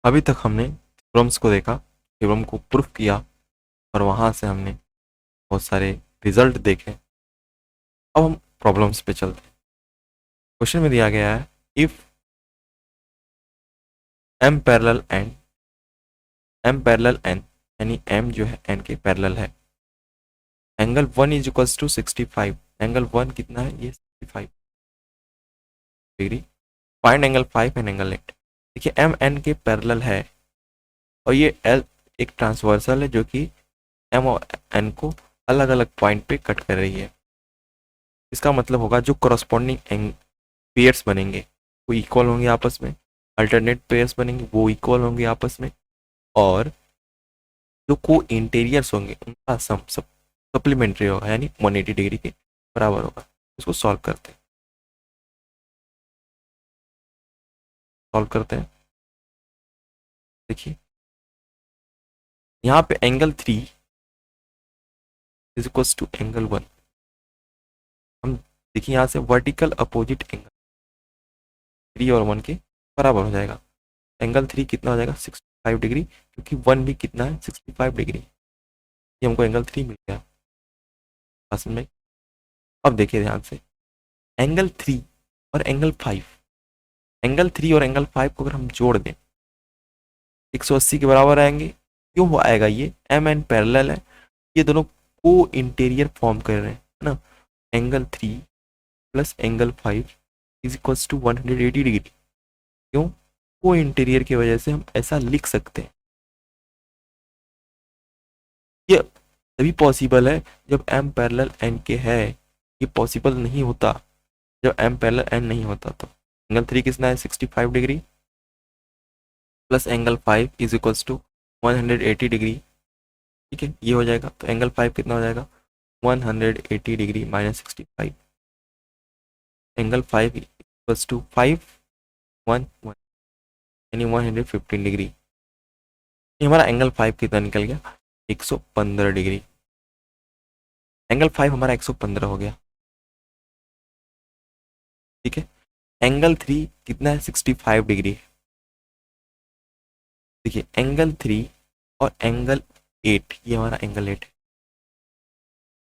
अभी तक हमने थ्योरम्स को देखा, थ्योरम को प्रूफ किया और वहाँ से हमने बहुत सारे रिजल्ट देखे। अब हम प्रॉब्लम्स पे चलते हैं। क्वेश्चन में दिया गया है if m parallel n, m parallel n यानी m जो है n के पैरेलल है, angle 1 is equals to 65, angle 1 कितना है, ये 65 degree, find angle 5 and angle 8। देखिए m n के पैरेलल है और ये l एक ट्रांसवर्सल है जो कि m और n को अलग अलग पॉइंट पे कट कर रही है। इसका मतलब होगा जो करस्पॉन्डिंग पेयर्स बनेंगे वो इक्वल होंगे आपस में, अल्टरनेट पेयर्स बनेंगे वो इक्वल होंगे आपस में, और जो को इंटीरियर्स होंगे उनका सम सब सप्लीमेंट्री होगा यानी 180 डिग्री के बराबर होगा। इसको सॉल्व करते हैं। देखिए यहाँ पे angle 3 is equals to angle 1। हम देखिए यहाँ से वर्टिकल अपोजिट एंगल 3 और 1 के बराबर हो जाएगा। एंगल 3 कितना हो जाएगा 65 डिग्री, क्योंकि 1 भी कितना है 65 डिग्री। ये हमको एंगल 3 मिल गया असल में। अब देखिए ध्यान से एंगल 3 और एंगल 5, एंगल 3 और एंगल 5 को अगर हम जोड़ दें 180 के बराबर आएंगे। क्यों वो आएगा, ये एम एन पैरेलल है, ये दोनों को इंटीरियर फॉर्म कर रहे हैं, है ना। Angle 3 plus angle 5 is equals to 180 degree. क्यों, को इंटीरियर की वजह से हम ऐसा लिख सकते हैं। ये तभी पॉसिबल है जब एम पैरेलल एन के है, ये पॉसिबल नहीं होता जब एम पैरेलल एन नहीं होता। तो एंगल 3 कितना है 65 degree plus angle 5 is equals to 180 degree. ठीक है, ये हो जाएगा। तो एंगल 5 कितना हो जाएगा 180 degree minus 65, angle 5 equals to 511 यानी 115 डिग्री। ये हमारा एंगल 5 कितना निकल गया 115 डिग्री। एंगल 5 हमारा 115 हो गया। ठीक है, एंगल 3 कितना है 65 डिग्री। देखिए एंगल 3 और एंगल 8, ये हमारा एंगल 8 है।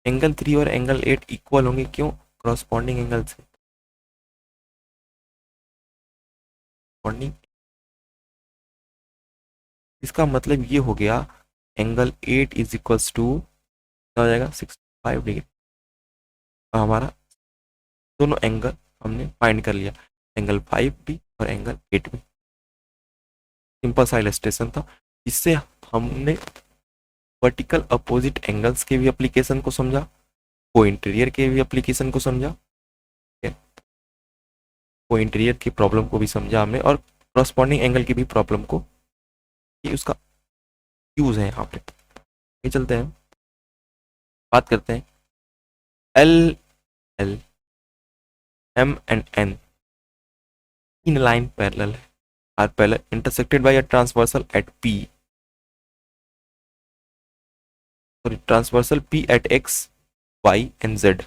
एंगल 3 और एंगल 8 इक्वल होंगे, क्यों, करस्पॉन्डिंग एंगल से। corresponding- इसका मतलब ये हो गया एंगल 8 इज इक्वल्स टू हो जाएगा 65 डिग्री। और हमारा दोनों एंगल हमने फाइंड कर लिया, एंगल 5 भी और एंगल 8 भी। सिंपल सा इलस्ट्रेशन था, इससे हमने वर्टिकल अपोजिट एंगल्स के भी एप्लीकेशन को समझा, को इंटीरियर के भी एप्लीकेशन को समझा, को इंटीरियर की प्रॉब्लम को भी समझा हमने, और करस्पॉन्डिंग एंगल की भी प्रॉब्लम को, ये उसका यूज है यहाँ पे। ये चलते हैं, बात करते हैं L L M and N इन लाइन पैरेलल है, are parallel intersected by a transversal at P, sorry transversal P at X Y and Z.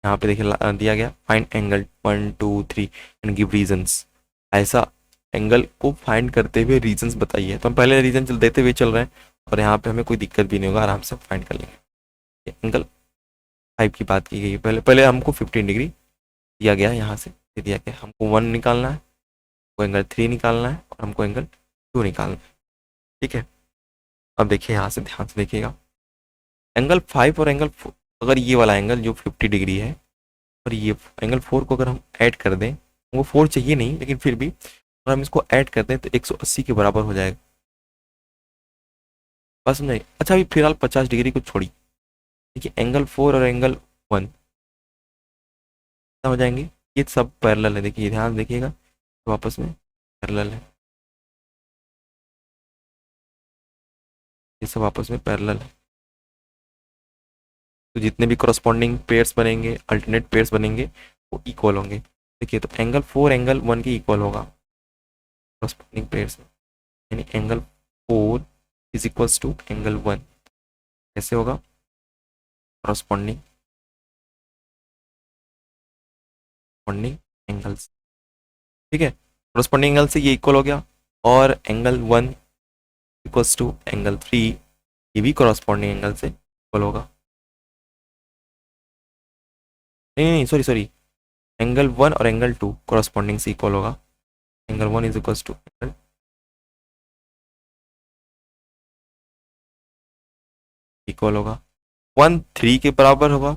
यहाँ पे देखिए दिया गया find angle 1 2 3 and give reasons. ऐसा एंगल को फाइंड करते हुए रीजंस बताइए। तो हम पहले रीजन देते हुए चल रहे हैं और यहाँ पे हमें कोई दिक्कत भी नहीं होगा, आराम से फाइंड कर लेंगे। एंगल 5 की बात की गई, पहले पहले हमको 15 डिग्री दिया गया, यहाँ से दिया गया हमको 1 निकालना है, हमको एंगल 3 निकालना है और हमको एंगल 2 निकालना है। ठीक है, अब देखिए यहाँ से ध्यान से देखिएगा, एंगल 5 और एंगल 4, अगर ये वाला एंगल जो 50 डिग्री है और ये एंगल 4 को अगर हम ऐड कर दें, हमको 4 चाहिए नहीं लेकिन फिर भी अगर हम इसको ऐड कर दें तो 180 के बराबर हो जाएगा। बस समझाइए। अच्छा अभी फिलहाल 50 डिग्री को छोड़िए। देखिए एंगल 4 और एंगल 1 हो जाएंगे, ये सब पैरेलल है। देखिए ध्यान देखिएगा, तो आपस में पैरेलल है, ये सब आपस में पैरेलल है। तो जितने भी करस्पॉन्डिंग पेयर्स बनेंगे, अल्टरनेट पेयर्स बनेंगे, वो इक्वल होंगे। देखिए तो एंगल 4 एंगल 1 के इक्वल होगा करस्पॉन्डिंग पेयर्स में, यानी angle 4 is equals to angle 1। कैसे होगा, करस्पॉन्डिंग एंगल्स। ठीक है, करस्पॉन्डिंग एंगल से ये इक्वल हो गया, और एंगल 1 इक्वल्स टू एंगल 3, ये भी कॉरस्पॉन्डिंग एंगल से इक्वल होगा। नहीं नहीं, सॉरी सॉरी, एंगल 1 और एंगल 2 कॉरस्पॉन्डिंग से इक्वल होगा। Angle 1 is equals to angle equal होगा 1 3 के बराबर होगा,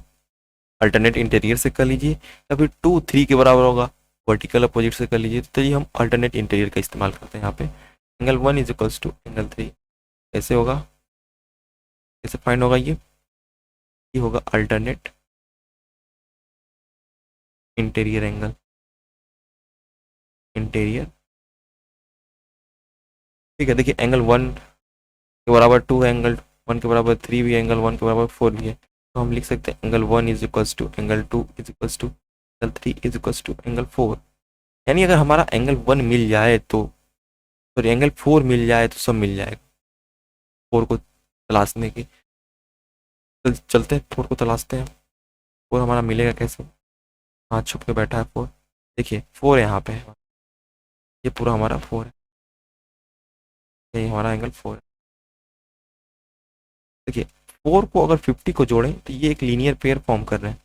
अल्टरनेट इंटीरियर से कर लीजिए, या फिर 2 3 के बराबर होगा, वर्टिकल अपोजिट से कर लीजिए। तो ये हम अल्टरनेट इंटीरियर का इस्तेमाल करते हैं यहाँ पे। Angle 1 is equals to angle 3 कैसे होगा, कैसे फाइंड होगा ये होगा अल्टरनेट इंटीरियर एंगल, इंटीरियर। ठीक है, देखिए एंगल 1 के बराबर 2 है, एंगल 1 के बराबर 3 भी है, एंगल 1 के बराबर 4 भी है। तो हम लिख सकते हैं angle 1 is equals to angle 2 is equals to angle 3 is equals to angle 4। यानी अगर हमारा एंगल 1 मिल जाए तो, सॉरी एंगल 4 मिल जाए तो सब मिल जाएगा। 4 को तलाशने की चलते हैं, 4 को तलाशते हैं। 4 हमारा मिलेगा कैसे, हाँ छुप के बैठा है 4। देखिए 4 यहाँ पे है, ये पूरा हमारा 4 है, ये हमारा एंगल 4 है। देखिए 4 को अगर 50 को जोड़ें तो ये एक लीनियर पेयर फॉर्म कर रहे हैं।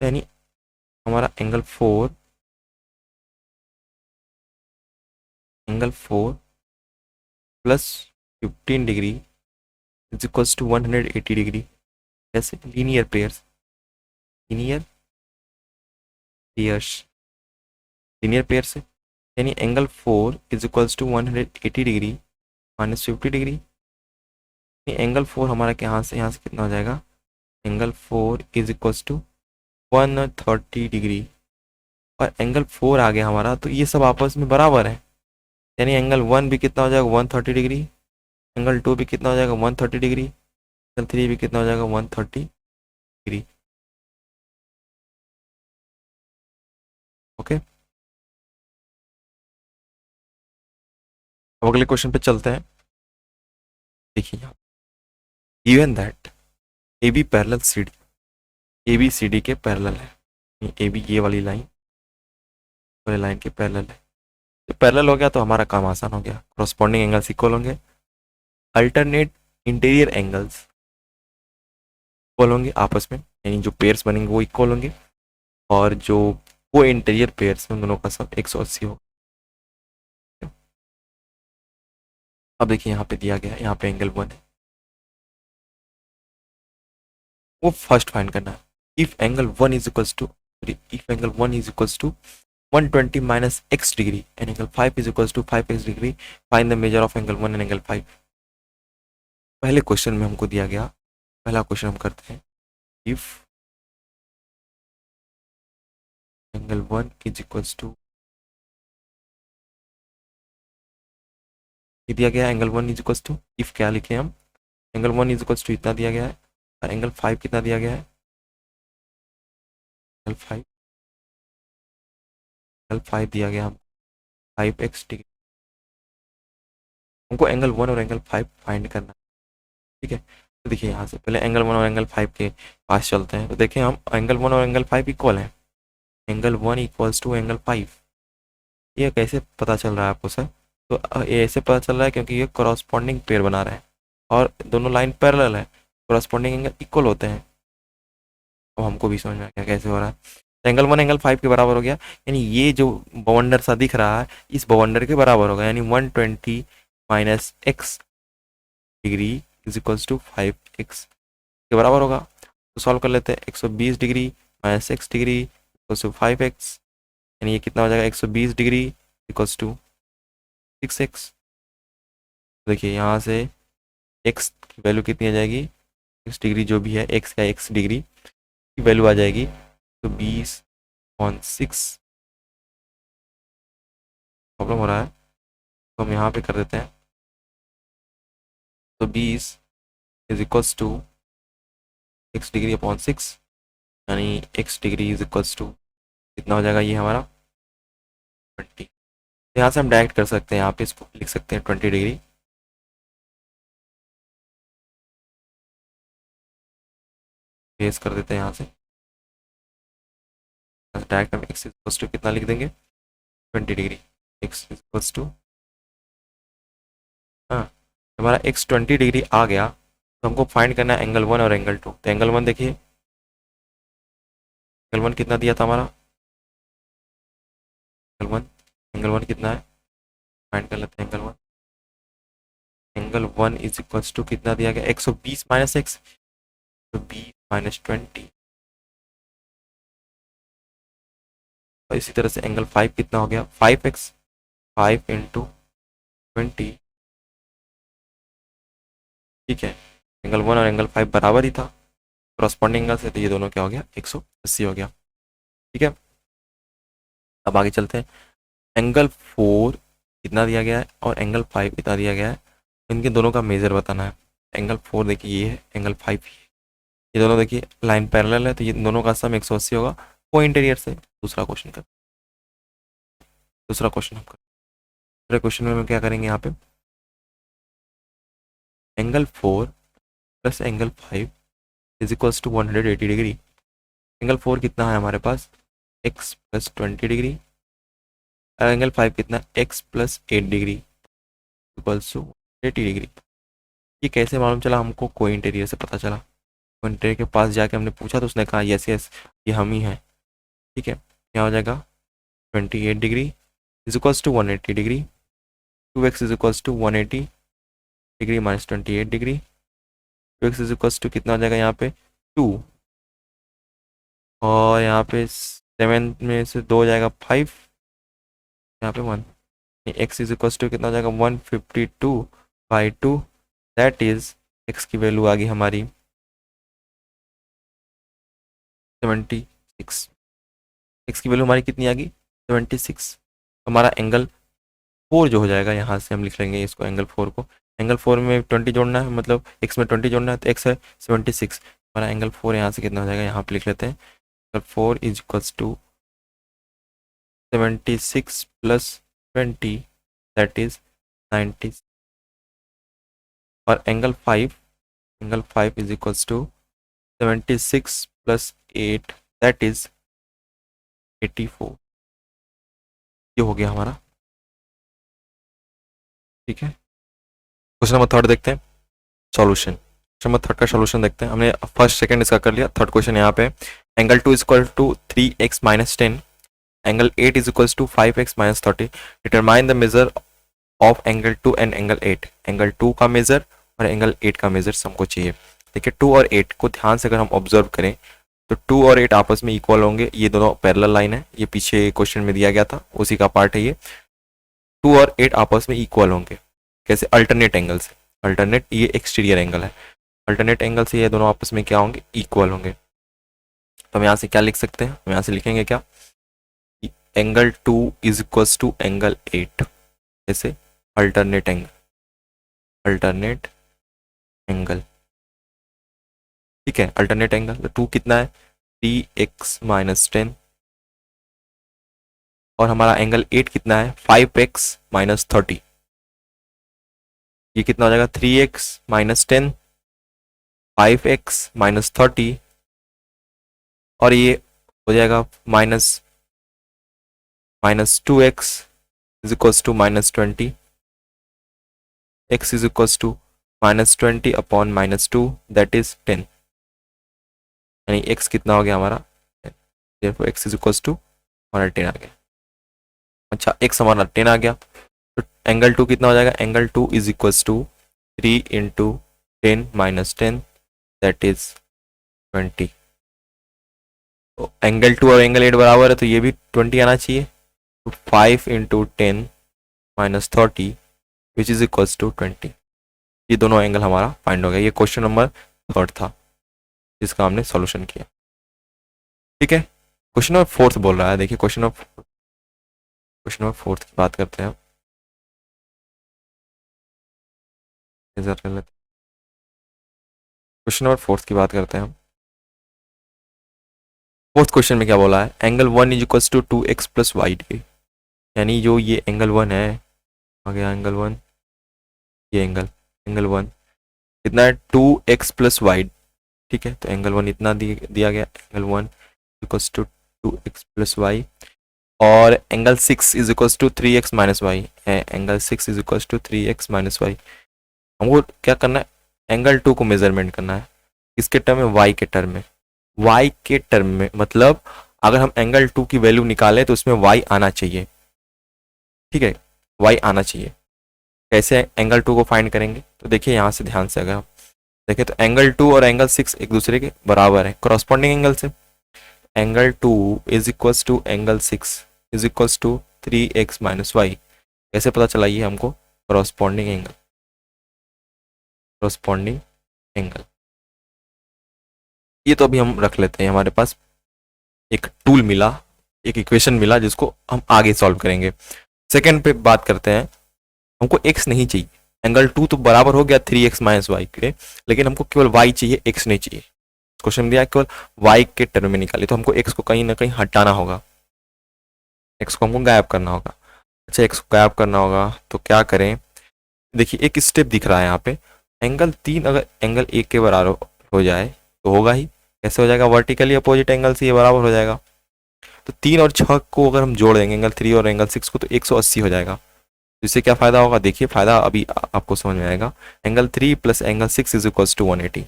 यानी हमारा angle 4 plus 15 degree is equals to 180 degree. ऐसे linear pairs, linear pairs, linear pair से, यानी angle 4 is equals to 180 degree minus 50 degree. Angle 4 हमारा यहाँ से कितना हो जाएगा, angle 4 is equals to 130 degree. और एंगल 4 आ गया हमारा, तो ये सब आपस में बराबर है। यानी एंगल 1 भी कितना हो जाएगा 130 डिग्री, एंगल 2 भी कितना हो जाएगा 130 डिग्री, एंगल 3 भी कितना हो जाएगा 130 डिग्री। ओके, अब अगले क्वेश्चन पे चलते हैं। देखिए यहाँ given that A B parallel C D, A B C D के पैरेलल है। ए बी ये वाली लाइन के पैरेलल है। तो पैरेलल हो गया तो हमारा काम आसान हो गया, कॉरस्पॉन्डिंग एंगल्स इक्वल होंगे, अल्टरनेट इंटीरियर एंगल्स इक्वल होंगे आपस में, यानी जो पेयर्स बनेंगे वो इक्वल होंगे, और जो वो इंटीरियर पेयर्स में दोनों का सब 180 होगा। अब देखिए यहाँ पे दिया गया है, यहाँ पे एंगल 1 है, वो फर्स्ट फाइंड करना है। If angle 1 is equals to, if angle 1 is equals to 120 minus x degree and angle 5 is equals to 5x degree, find the measure of angle 1 and angle 5। पहले क्वेश्चन में हमको दिया गया, पहला क्वेश्चन हम करते हैं। If angle 1 is equals to, ये दिया गया angle 1 is equals to, if क्या लिखे हम, एंगल 1 इज इक्वल्स टू इतना दिया गया है, और एंगल 5 कितना दिया गया है, एंगल 5 दिया गया हम 5x डिग्री। हमको एंगल 1 और एंगल 5 फाइंड करना है। ठीक है, तो देखिए यहाँ से पहले एंगल 1 और एंगल 5 के पास चलते हैं। तो देखिए हम एंगल 1 और एंगल 5 इक्वल हैं, एंगल 1 इक्वल्स टू एंगल 5। ये कैसे पता चल रहा है आपको सर, तो ये ऐसे पता चल रहा है क्योंकि ये कॉरस्पॉन्डिंग पेयर बना रहे हैं और दोनों लाइन पैरेलल है, कॉरस्पॉन्डिंग एंगल इक्वल होते हैं। अब हमको भी समझ में आ गया कैसे हो रहा है। तो एंगल 1 एंगल 5 के बराबर हो गया, यानी ये जो बवंडर सा दिख रहा है इस बवंडर के बराबर होगा, यानी 120 minus x degree is equals to 5x के बराबर होगा। तो सॉल्व कर लेते हैं, 120 degree minus x degree equals to 5x, यानी ये कितना हो जाएगा 120 डिग्री इक्वल्स टू 6x। देखिए यहाँ से x की वैल्यू कितनी आ जाएगी, x डिग्री जो भी है, x का x डिग्री की वैल्यू आ जाएगी तो 20/6। प्रॉब्लम हो रहा है तो हम यहाँ पे कर देते हैं, तो 20 is equals to x degree upon 6, यानी x degree is equals to कितना हो जाएगा ये हमारा 20। यहाँ से हम डायरेक्ट कर सकते हैं, यहाँ पे इसको लिख सकते हैं 20 डिग्री, बेस कर देते हैं यहाँ से डायरेक्ट हम x इक्वल्स टू कितना लिख देंगे 20 डिग्री, x इक्वल्स टू हमारा एक्स 20 डिग्री आ गया तो हमको फाइंड करना है एंगल 1 और एंगल 2। तो एंगल 1 देखिए, एंगल 1 कितना दिया था हमारा, एंगल वन कितना है, फाइंड कर लेते हैं angle 1। Angle 1 is equals to कितना दिया गया, 120 माइनस एक्स, तो 20 माइनस 20। और इसी तरह से एंगल 5 कितना हो गया, 5x, 5 इंटू 20। ठीक है, एंगल 1 और एंगल 5 बराबर ही था क्रॉसपॉन्डिंग एंगल से, तो ये दोनों क्या हो गया, 180 हो गया। ठीक है, अब आगे चलते हैं। एंगल 4 कितना दिया गया है और एंगल 5 कितना दिया गया है, इनके दोनों का मेजर बताना है। एंगल 4 देखिए ये है, एंगल 5 ये दोनों देखिए लाइन पैरेलल है, तो ये दोनों का सम 180 होगा। को इंटीरियर से दूसरा क्वेश्चन हम कर, दूसरे क्वेश्चन में हम क्या करेंगे, यहाँ पे angle 4 plus angle 5 is equals to 180 degree. Angle 4 कितना है हमारे पास, x प्लस 20 डिग्री, एंगल 5 कितना है, x plus 8 degree equals to 80 degree. ये कैसे मालूम चला हमको, को इंटीरियर से पता चला। को इंटीरियर के पास जाके हमने पूछा तो उसने कहा यस यस ये हम ही हैं। ठीक है, क्या हो जाएगा, 28 degree is equals to 180 degree, 2x is equals to 180 degree minus 28 degree, 2x is equals to कितना हो जाएगा यहाँ पे 2, और यहाँ पे 7 में से 2 हो जाएगा 5, यहाँ पे 1। x इज इक्वल्स टू कितना हो जाएगा 152/2, दैट इज x की वैल्यू आ गई हमारी 76। x की वैल्यू हमारी कितनी आ गई, 76। हमारा एंगल 4 जो हो जाएगा, यहाँ से हम लिख लेंगे इसको, एंगल 4 को, एंगल 4 में 20 जोड़ना है, मतलब x में 20 जोड़ना है, तो x है 76। हमारा एंगल 4 यहाँ से कितना हो जाएगा, यहाँ पे लिख लेते हैं, angle 4 is equals to 76 plus 20, that is 90। और angle 5 is equals to 76 plus 8, that is 84। ये हो गया हमारा। ठीक है, क्वेश्चन नंबर 3 देखते हैं, सॉल्यूशन। क्वेश्चन नंबर 3 का सॉल्यूशन देखते हैं। हमने फर्स्ट सेकंड इसका कर लिया, थर्ड क्वेश्चन यहाँ पे, angle 2 is equal to 3x minus 10, angle 8 is equals to 5x minus 30, determine the measure of angle 2 and angle 8। Angle 2 का मेजर और एंगल 8 का मेजर हमको चाहिए। देखिए 2 और 8 को ध्यान से अगर हम ऑब्जर्व करें तो 2 और 8 आपस में इक्वल होंगे, ये दोनों पैरेलल लाइन है, ये पीछे क्वेश्चन में दिया गया था उसी का पार्ट है ये। 2 और 8 आपस में इक्वल होंगे, कैसे, अल्टरनेट एंगल से, अल्टरनेट, ये एक्सटीरियर एंगल है, अल्टरनेट एंगल से ये दोनों आपस में क्या होंगे, इक्वल होंगे। तो हम यहाँ से क्या लिख सकते हैं, हम यहाँ से लिखेंगे क्या, angle 2 is equals to angle 8, जैसे अल्टरनेट एंगल। ठीक है, अल्टरनेट एंगल, तो 2 कितना है 3x माइनस 10, और हमारा एंगल 8 कितना है 5x माइनस 30। ये कितना हो जाएगा 3x माइनस 10, 5x माइनस 30, और ये हो जाएगा minus 2x is equals to minus 20, x is equals to minus 20 upon minus 2, that is 10। यानी x कितना हो गया हमारा, therefore x is equals to हमारा 10 आ गया। अच्छा, x हमारा 10 आ गया, तो एंगल 2 कितना हो जाएगा, angle 2 is equals to 3 into 10 minus 10, that is 20। तो एंगल 2 और एंगल 8 बराबर है, तो ये भी 20 आना चाहिए। तो 5 into 10 minus 30 which is equals to 20। ये दोनों एंगल हमारा फाइंड हो गया। ये क्वेश्चन नंबर 3 था जिसका हमने सॉल्यूशन किया। ठीक है, क्वेश्चन नंबर 4 बोल रहा है, देखिए क्वेश्चन नंबर 4 की बात करते हैं। क्वेश्चन नंबर 4 की बात करते हैं हम। फोर्थ क्वेश्चन में क्या बोला है, angle 1 is equals to 2x plus y degree. यानी जो ये एंगल 1 है, आ गया एंगल 1, ये एंगल 1 कितना है 2x प्लस वाई। ठीक है, तो एंगल 1 इतना दिया गया, angle 1 equals to 2x plus Y, और angle 6 is equals to 3x minus Y है, angle 6 is equals to 3x minus Y. हमको क्या करना है, एंगल 2 को मेजरमेंट करना है, किसके टर्म में, वाई के टर्म में। वाई के टर्म में मतलब अगर हम एंगल 2 की वैल्यू निकालें तो उसमें वाई आना चाहिए, ठीक है, वाई आना चाहिए। कैसे एंगल 2 को फाइंड करेंगे, तो देखिए यहाँ से ध्यान से अगर हम देखें तो एंगल 2 और एंगल 6 एक दूसरे के बराबर है करस्पॉन्डिंग एंगल से। Angle 2 is equals to angle 6 is equals to 3x minus y. कैसे पता चला, ये हमको करस्पॉन्डिंग एंगल, करस्पॉन्डिंग एंगल, ये तो अभी हम रख लेते हैं, हमारे पास एक टूल मिला, एक इक्वेशन मिला जिसको हम आगे सॉल्व करेंगे। सेकंड पे बात करते हैं, हमको x नहीं चाहिए, एंगल 2 तो बराबर हो गया 3x माइनस वाई के, लेकिन हमको केवल y चाहिए, x नहीं चाहिए। क्वेश्चन दिया केवल y के टर्म में निकाली, तो हमको x को कहीं ना कहीं हटाना होगा, x को हमको गायब करना होगा। अच्छा, x को गायब करना होगा तो क्या करें, देखिए एक स्टेप दिख रहा है यहाँ पे, एंगल 3 अगर एंगल 1 के बराबर हो जाए तो होगा ही, कैसे हो जाएगा, वर्टिकली अपोजिट एंगल से ये बराबर हो जाएगा। तो 3 और 6 को अगर हम जोड़ देंगे, एंगल 3 और एंगल 6 को, तो 180 हो जाएगा। तो इससे क्या फ़ायदा होगा, देखिए फ़ायदा अभी आपको समझ में आएगा। Angle 3 plus angle 6 is equals to 180।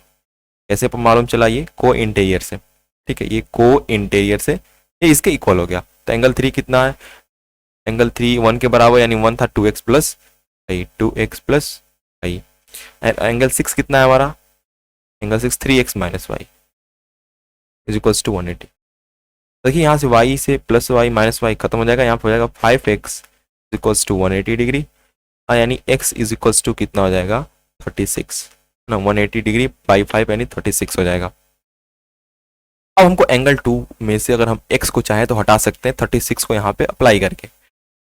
कैसे मालूम चला, ये को इंटीरियर से, ठीक है, ये को इंटीरियर से ये इसके इक्वल हो गया। तो एंगल 3 कितना है, एंगल 3 1 के बराबर, यानी 1 था 2x plus y, 2x plus y. Angle 6 कितना है हमारा, angle 6 3x minus y is equals to 180। देखिए यहाँ से y से प्लस वाई माइनस वाई खत्म हो जाएगा, यहाँ पे हो जाएगा 5x इक्वल्स टू 180 डिग्री, यानी x इज इक्वल्स टू कितना हो जाएगा 36 ना, 180 डिग्री बाई 5 यानी 36 हो जाएगा। अब हमको एंगल 2 में से अगर हम x को चाहे तो हटा सकते हैं 36 को यहाँ पे अप्लाई करके,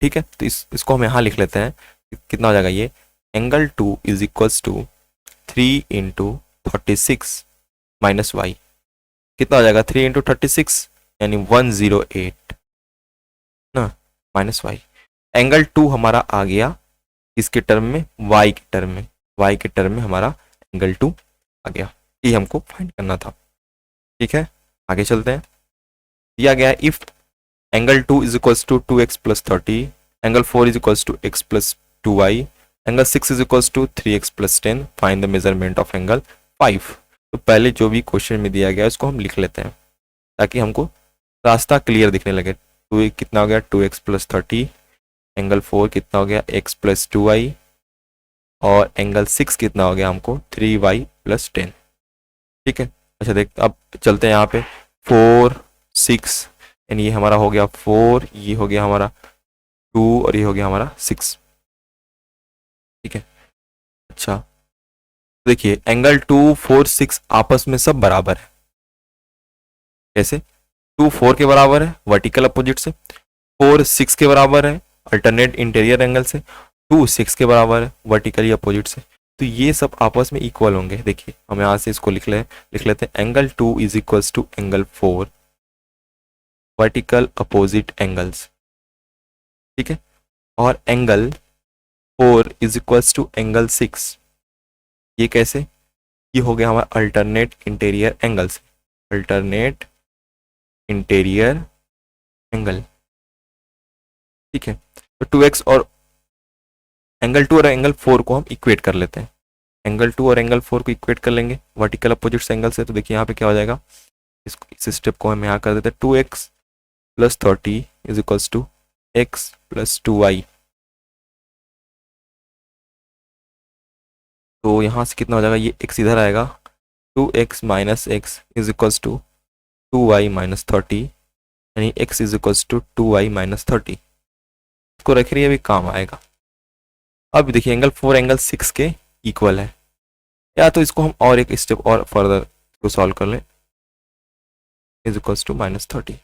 ठीक है। तो इसको हम यहाँ लिख लेते हैं, कितना हो जाएगा ये, angle 2 is equals to 3 into 36 minus y, कितना हो जाएगा 3 इंटू 36 यानी 108 ना, माइनस वाई। एंगल 2 हमारा आ गया इसके टर्म में, y के टर्म में, y के टर्म में हमारा एंगल 2 आ गया, ये हमको फाइंड करना था, ठीक है। आगे चलते हैं, दिया गया है if angle 2 is equals to 2x plus 30, angle 4 is equals to x plus 2y, angle 6 is equals to 3x plus 10, find the measurement of angle 5। तो पहले जो भी क्वेश्चन में दिया गया है उसको हम लिख लेते हैं ताकि हमको रास्ता क्लियर दिखने लगे। तो कितना हो गया 2x प्लस 30, एंगल 4 कितना हो गया x प्लस 2y, और एंगल 6 कितना हो गया हमको 3y प्लस 10, ठीक है। अच्छा देख, अब चलते हैं यहाँ पे 4 6, यानी ये हमारा हो गया 4, ये हो गया हमारा 2 और ये हो गया हमारा 6, ठीक है। अच्छा देखिए एंगल 2 4 6 आपस में सब बराबर है, कैसे, 2 4 के बराबर है वर्टिकल अपोजिट से, 4 6 के बराबर है अल्टरनेट इंटीरियर एंगल से, 2 6 के बराबर है वर्टिकली अपोजिट से। तो ये सब आपस में इक्वल होंगे। देखिए हम यहाँ से इसको लिख लेते हैं, angle 2 is equals to angle 4 vertical opposite angles, ठीक है, और angle 4 is equals to angle 6, ये कैसे, ये हो गया हमारा अल्टरनेट इंटीरियर एंगल से, अल्टरनेट इंटीरियर एंगल, ठीक है। तो 2x और एंगल 2 और एंगल 4 को हम इक्वेट कर लेते हैं, एंगल 2 और एंगल 4 को इक्वेट कर लेंगे वर्टिकल अपोजिट एंगल से। तो देखिए यहाँ पे क्या हो जाएगा, इस स्टेप को हम यहाँ कर देते हैं, 2x plus 30 is equals to x plus 2y। तो यहाँ से कितना हो जाएगा, ये x इधर आएगा, 2x minus x is equals to 2y minus 30, यानी x is equals to 2y minus 30। इसको रख रही है, अभी काम आएगा। अब देखिए एंगल 4 एंगल 6 के इक्वल है, या तो इसको हम और एक स्टेप और फर्दर को सॉल्व कर लें, इज इक्वल्स टू माइनस 30,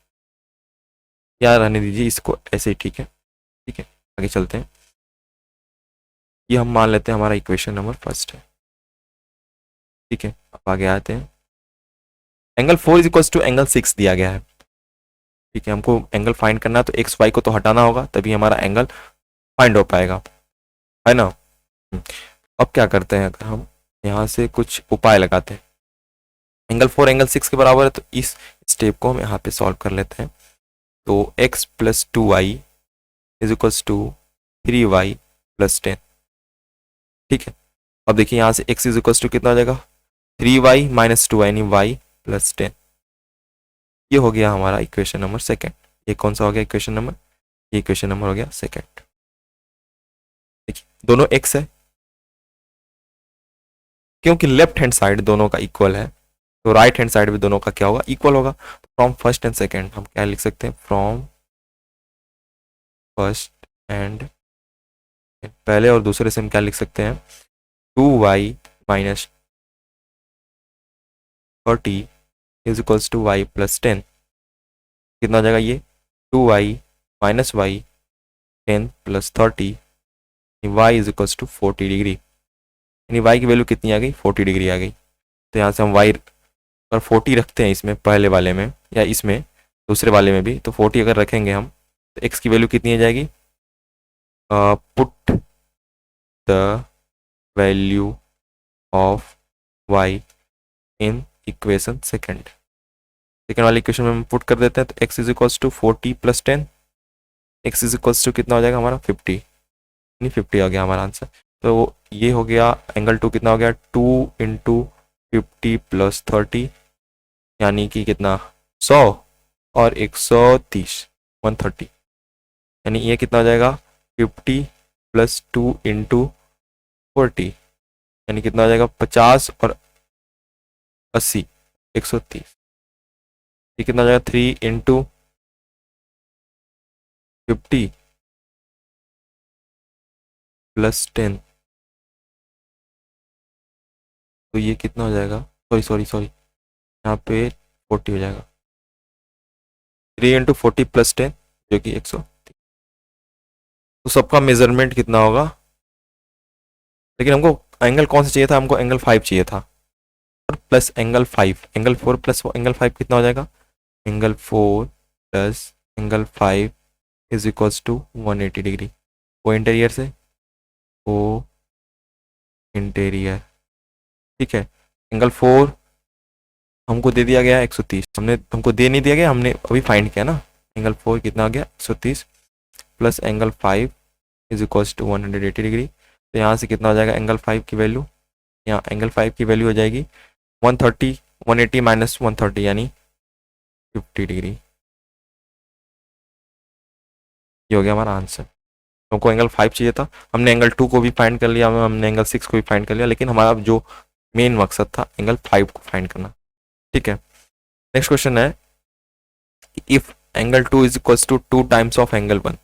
या रहने दीजिए इसको ऐसे ही, ठीक है, ठीक है। आगे चलते हैं, ये हम मान लेते हैं हमारा इक्वेशन नंबर फर्स्ट है, ठीक है। अब आगे आते हैं, angle 4 is equals to angle 6 दिया गया है, ठीक है। हमको एंगल फाइंड करना है तो एक्स वाई को तो हटाना होगा तभी हमारा एंगल फाइंड हो पाएगा, है ना। अब क्या करते हैं, अगर हम यहाँ से कुछ उपाय लगाते हैं, एंगल 4 एंगल 6 के बराबर है, तो इस स्टेप को हम यहाँ पे सॉल्व कर लेते हैं। तो x plus 2y is equals to 3y plus 10, ठीक है। अब देखिए यहाँ से x इज इक्वल टू कितना हो जाएगा 3y माइनस 2 यानी y प्लस 10। ये हो गया हमारा इक्वेशन नंबर सेकेंड। ये कौन सा हो गया इक्वेशन नंबर, ये इक्वेशन नंबर हो गया सेकेंड। देखिए दोनों x है, क्योंकि लेफ्ट हैंड साइड दोनों का इक्वल है तो राइट हैंड साइड भी दोनों का क्या होगा, इक्वल होगा। फ्रॉम फर्स्ट एंड सेकेंड हम क्या लिख सकते हैं, फ्रॉम फर्स्ट एंड पहले और दूसरे से हम क्या लिख सकते हैं, 2y minus 30 is equals to y plus 10। कितना हो जाएगा ये 2y minus y 10 plus 30, y is equals to 40 degree. यानी y की वैल्यू कितनी आ गई, 40 डिग्री आ गई। तो यहाँ से हम y पर 40 रखते हैं इसमें पहले वाले में या इसमें दूसरे वाले में भी, तो 40 अगर रखेंगे हम तो x की वैल्यू कितनी आ जाएगी, put the value of y in equation second. Second वाली इक्वेशन में हम पुट कर देते हैं तो x is equals to 40 plus 10, x is equals to कितना हो जाएगा हमारा 50, यानी 50 आ गया हमारा आंसर। तो ये हो गया एंगल 2 कितना हो गया 2 इंटू 50 प्लस 30 यानी कि कितना 100 और 130 130, यानी ये कितना हो जाएगा 50 प्लस 2 इंटू 40 यानी कितना हो जाएगा 50 और 80 130। ये कितना हो जाएगा 3 इंटू 50 प्लस 10, तो ये कितना हो जाएगा, सॉरी सॉरी सॉरी यहाँ पे 40 हो जाएगा, 3 इंटू 40 प्लस 10 जो कि 130। तो सबका मेजरमेंट कितना होगा, लेकिन हमको एंगल कौन सा चाहिए था, हमको एंगल 5 चाहिए था, और plus angle 5, angle 4 plus angle 5 कितना हो जाएगा, angle 4 plus angle 5 is equals to 180 degree. वो इंटीरियर से वो इंटीरियर, ठीक है। एंगल 4 हमको दे दिया गया है 130, हमने हमको दे नहीं दिया गया, हमने अभी फाइंड किया ना। एंगल 4 कितना आ गया 130 plus angle 5 is equals to 180 degree. तो यहाँ से कितना हो जाएगा एंगल 5 की वैल्यू, यहाँ एंगल 5 की वैल्यू हो जाएगी 130, 180 माइनस 130 यानी 50 डिग्री। ये हो गया हमारा आंसर। हमको एंगल 5 चाहिए था, हमने एंगल 2 को भी फाइंड कर लिया, हमने एंगल 6 को भी फाइंड कर लिया, लेकिन हमारा जो मेन मकसद था एंगल 5 को फाइंड करना, ठीक है। नेक्स्ट क्वेश्चन है, if angle 2 is equals to 2 times of angle 1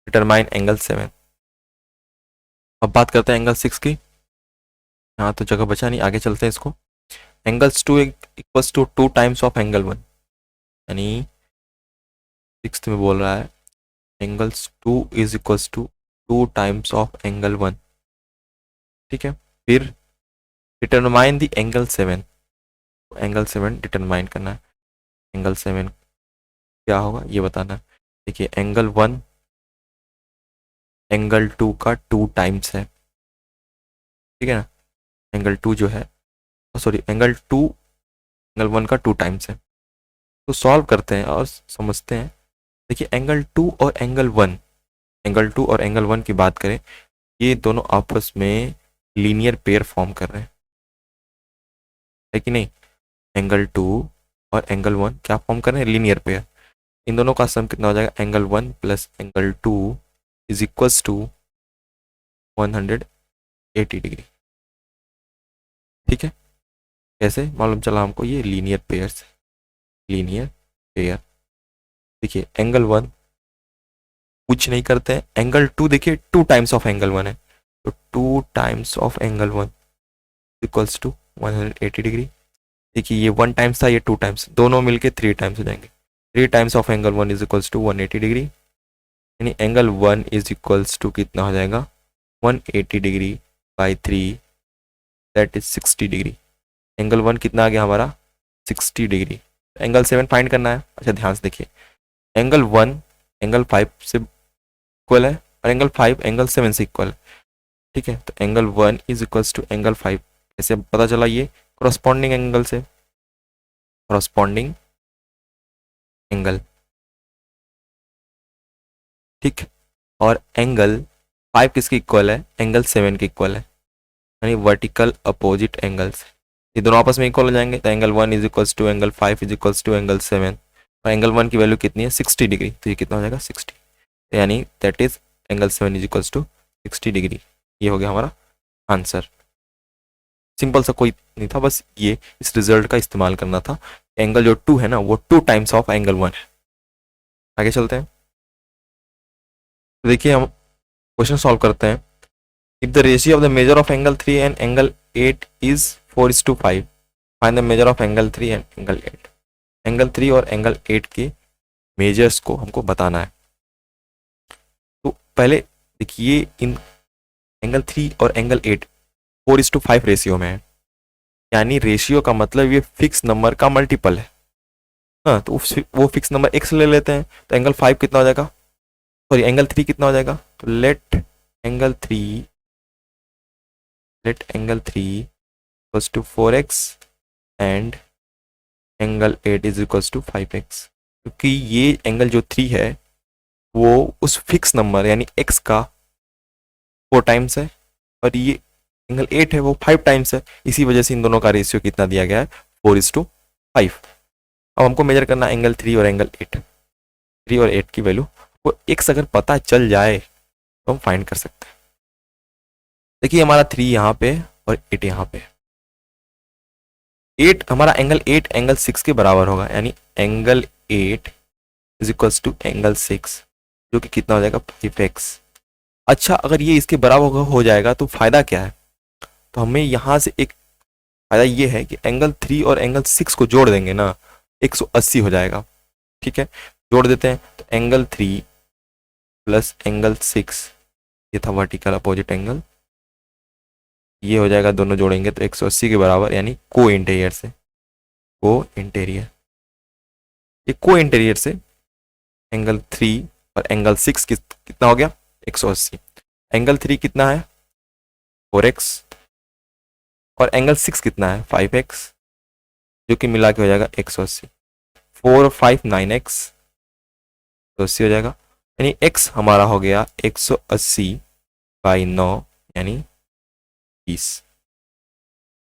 determine angle 7। अब बात करते हैं एंगल 6 की, यहाँ तो जगह बचा नहीं, आगे चलते हैं इसको। Angles 2 equals to 2 times of angle 1, यानी 6th में बोल रहा है angles 2 is equals to 2 times of angle 1, ठीक है। फिर determine the angle 7, angle 7 determine करना है, एंगल 7 क्या होगा ये बताना है। देखिए एंगल 1 एंगल 2 का 2 टाइम्स है, ठीक है ना। एंगल 2 जो है, सॉरी एंगल 2 एंगल 1 का 2 टाइम्स है। तो सॉल्व करते हैं और समझते हैं। देखिए एंगल 2 और एंगल 1, एंगल 2 और एंगल 1 की बात करें, ये दोनों आपस में लीनियर पेयर फॉर्म कर रहे हैं, है कि नहीं। एंगल 2 और एंगल 1 क्या फॉर्म कर रहे हैं, लीनियर पेयर। इन दोनों का सम कितना हो जाएगा, angle 1 plus angle 2 is equals to 180 degree, ठीक है। कैसे मालूम चला हमको, ये लीनियर पेयर्स, लीनियर पेयर। देखिए एंगल 1 कुछ नहीं करते हैं, एंगल 2 देखिए 2 टाइम्स ऑफ एंगल 1 है, तो 2 times of angle 1 equals to 180 degree. देखिए ये 1 टाइम्स था, ये 2 टाइम्स, दोनों मिलके 3 टाइम्स हो जाएंगे। 3 times of angle 1 is equals to 180 degree, यानी एंगल 1 इज इक्वल्स टू कितना हो जाएगा 180 degree by 3, that is 60 degree. Angle 1 कितना आ गया हमारा 60 डिग्री। एंगल 7 फाइंड करना है। अच्छा ध्यान से देखिए, एंगल 1 एंगल 5 से इक्वल है और एंगल 5 एंगल 7 से इक्वल है, ठीक है। तो angle 1 is equals to angle 5 कैसे पता चला, ये करस्पॉन्डिंग एंगल से, करस्पॉन्डिंग एंगल, ठीक। और एंगल 5 किसके इक्वल है, एंगल 7 के इक्वल है, यानी वर्टिकल अपोजिट एंगल्स, ये दोनों आपस में इक्वल हो जाएंगे। तो angle 1 is equals to angle 5 is equals to angle 7, और एंगल 1 की वैल्यू कितनी है 60 डिग्री, तो ये कितना हो जाएगा 60, यानी that is angle 7 is equals to 60 degree. ये हो गया हमारा आंसर। सिंपल सा, कोई नहीं था, बस ये इस रिजल्ट का इस्तेमाल करना था। एंगल जो 2 है ना वो 2 टाइम्स ऑफ एंगल 1 है। आगे चलते हैं, तो देखिए हम क्वेश्चन सॉल्व करते हैं। If the ratio of the measure of angle 3 and angle 8 is 4:5, find the measure of angle 3 and angle 8। Angle 3 और एंगल 8 के मेजर्स को हमको बताना है। तो पहले देखिए इन एंगल 3 और एंगल 8 4:5 रेशियो में है, यानी रेशियो का मतलब ये फिक्स नंबर का मल्टीपल है। हाँ, तो वो फिक्स नंबर एक्स ले लेते हैं, तो एंगल 5 कितना हो जाएगा, सॉरी एंगल 3 कितना हो जाएगा, तो angle 3 let angle 3 equals to 4x and angle 8 is equals to 5x, क्योंकि ये एंगल जो 3 है वो उस फिक्स नंबर यानी x का 4 टाइम्स है, और ये एंगल 8 है वो 5 टाइम्स है, इसी वजह से इन दोनों का रेशियो कितना दिया गया है 4:5। अब हमको मेजर करना है एंगल 3 और एंगल 8। 3 और 8 की वैल्यू वो x अगर पता चल जाए तो हम फाइंड कर सकते हैं। देखिए हमारा 3 यहाँ पे और 8 यहाँ पे, 8 हमारा एंगल 8 एंगल 6 के बराबर होगा, यानी angle 8 is equals to angle 6, जो कि कितना हो जाएगा 5x। अच्छा, अगर ये इसके बराबर हो जाएगा तो फायदा क्या है, तो हमें यहाँ से एक फायदा ये है कि एंगल 3 और एंगल 6 को जोड़ देंगे ना 180 हो जाएगा। ठीक है, जोड़ देते हैं, तो एंगल 3 प्लस एंगल 6, ये था वर्टिकल अपोजिट एंगल, ये हो जाएगा, दोनों जोड़ेंगे तो 180 के बराबर, यानी को इंटीरियर से, को इंटीरियर, ये को इंटीरियर से एंगल 3 और एंगल 6 कितना हो गया 180। एंगल 3 कितना है 4x और एंगल 6 कितना है 5x, जो कि मिला के हो जाएगा 180। 4 और 5 9x, तो 80 हो जाएगा, यानी x हमारा हो गया 180 बाई 9, यानी 20।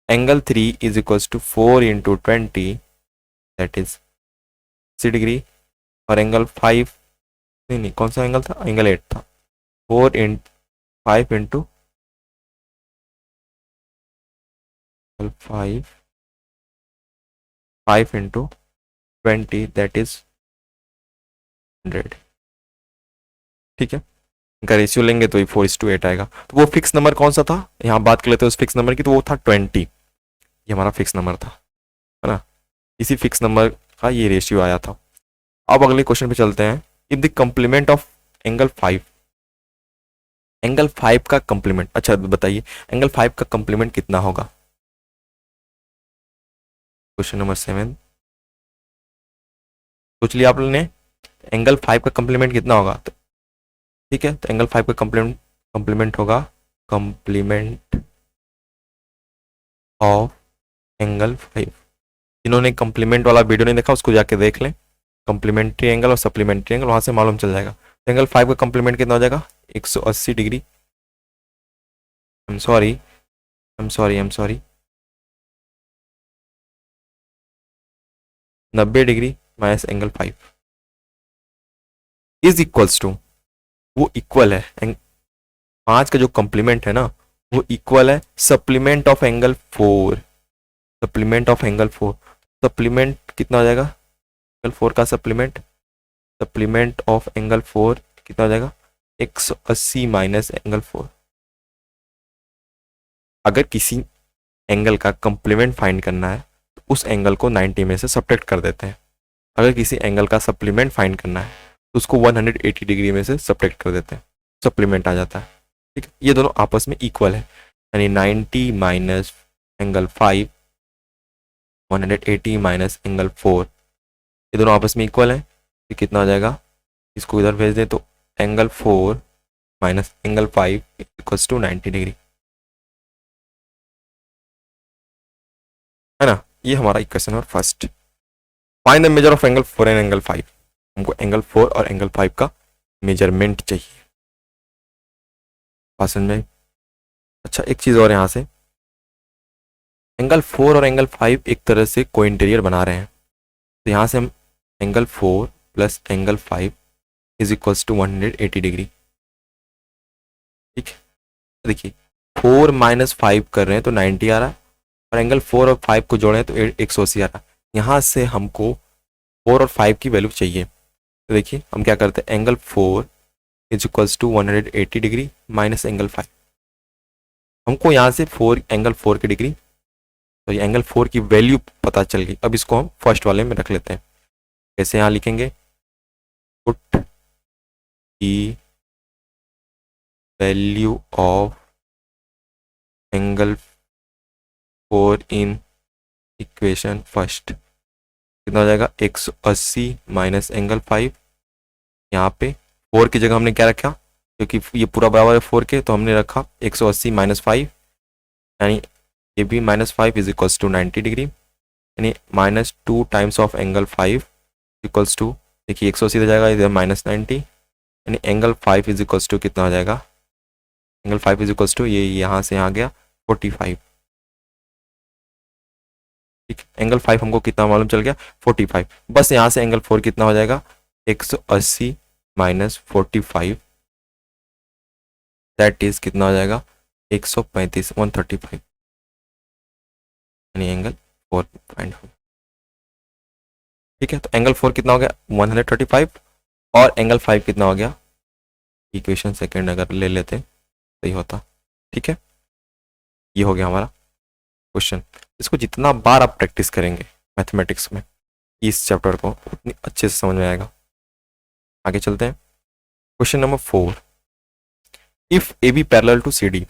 Angle 3 is equals to 4 into 20, that is 60 degree, और एंगल 5 नहीं कौन सा एंगल था, एंगल 8 था, 4 इन 5 इंटू 5 इंटू 20, दैट इज 100। ठीक है, इनका रेशियो लेंगे तो ये 4:8 आएगा। तो वो फिक्स नंबर कौन सा था, यहाँ बात कर लेते हैं उस फिक्स नंबर की, तो वो था 20, ये हमारा फिक्स नंबर था, है ना, इसी फिक्स नंबर का ये रेशियो आया था। अब अगले क्वेश्चन पे चलते हैं। If the complement of angle 5, angle 5 का कंप्लीमेंट, अच्छा बताइए एंगल 5 का कंप्लीमेंट कितना होगा, क्वेश्चन नंबर 7 सोच लिया आप लोगों ने, एंगल 5 का कंप्लीमेंट कितना होगा, तो ठीक है, तो एंगल 5 का कंप्लीमेंट होगा कंप्लीमेंट ऑफ एंगल 5। जिन्होंने कंप्लीमेंट वाला वीडियो नहीं देखा उसको जाके देख लें, कंप्लीमेंट्री एंगल और सप्लीमेंट्री एंगल, वहां से मालूम चल जाएगा। एंगल 5 का कंप्लीमेंट कितना हो जाएगा 180 degree, I am sorry I am sorry I am sorry 90 degree minus angle 5 is equals to, वो इक्वल है 5 का जो कंप्लीमेंट है ना वो इक्वल है supplement of angle 4, supplement of angle 4, supplement कितना हो जाएगा एंगल 4 का सप्लीमेंट, सप्लीमेंट ऑफ एंगल 4 कितना हो जाएगा 180 माइनस एंगल 4। अगर किसी एंगल का कंप्लीमेंट फाइंड करना है तो उस एंगल को 90 में से सब्ट्रैक्ट कर देते हैं, अगर किसी एंगल का सप्लीमेंट फाइंड करना है तो उसको 180 डिग्री में से सब्ट्रैक्ट कर देते हैं, सप्लीमेंट आ जाता है। ठीक है, ये दोनों आपस में इक्वल है, यानी 90 माइनस एंगल 5 180 माइनस एंगल 4, ये दोनों आपस में इक्वल है, ये कितना हो जाएगा, इसको इधर भेज दें तो angle 4 minus angle 5 equals to 90 degree, है ना। ये हमारा equation number first. Find the measure of angle 4 and angle 5, हमको एंगल 4 और एंगल 5 का मेजरमेंट चाहिए, बात समझ में। अच्छा एक चीज़ और यहाँ से, एंगल 4 और एंगल 5 एक तरह से को इंटीरियर बना रहे हैं, तो यहाँ से हम angle 4 plus angle 5 is equals to 180 degree. ठीक है, देखिए 4 माइनस 5 कर रहे हैं तो 90 आ रहा है, और एंगल 4 और 5 को जोड़े तो 180 आ रहा है। यहाँ से हमको 4 और 5 की वैल्यू चाहिए, तो देखिए हम क्या करते हैं, angle 4 is equals to 180 degree minus angle 5। हमको यहाँ से 4 एंगल 4 की डिग्री, तो ये एंगल 4 की वैल्यू पता चल गई। अब इसको हम फर्स्ट वाले में रख लेते हैं। कैसे यहाँ लिखेंगे, put the value of angle 4 in equation first. कितना हो जाएगा, 180 माइनस एंगल 5। यहाँ पे 4 की जगह हमने क्या रखा, क्योंकि ये पूरा बराबर है 4 के, तो हमने रखा 180 माइनस 5, यानी ये भी minus 5 is equals to 90 degree, यानी minus 2 times of angle 5 equals to, देखिए 180 हो जाएगा इधर माइनस 90, यानी एंगल 5 इज इक्वल्स टू कितना हो जाएगा, एंगल 5 इज इक्वल्स टू ये यहाँ से यहाँ गया 45। ठीक, एंगल 5 हमको कितना मालूम चल गया, 45। बस यहाँ से एंगल 4 कितना हो जाएगा, 180 माइनस 45, दैट इज कितना हो जाएगा, 135, 135, यानी एंगल 4 फाइंड हो। ठीक है, तो एंगल 4 कितना हो गया, 135, और एंगल 5 कितना हो गया, इक्वेशन सेकंड अगर ले लेते सही होता। ठीक है, ये हो गया हमारा क्वेश्चन। इसको जितना बार आप प्रैक्टिस करेंगे मैथमेटिक्स में इस चैप्टर को, उतनी अच्छे से समझ में आएगा। आगे चलते हैं, question number 4। If A B parallel to C D,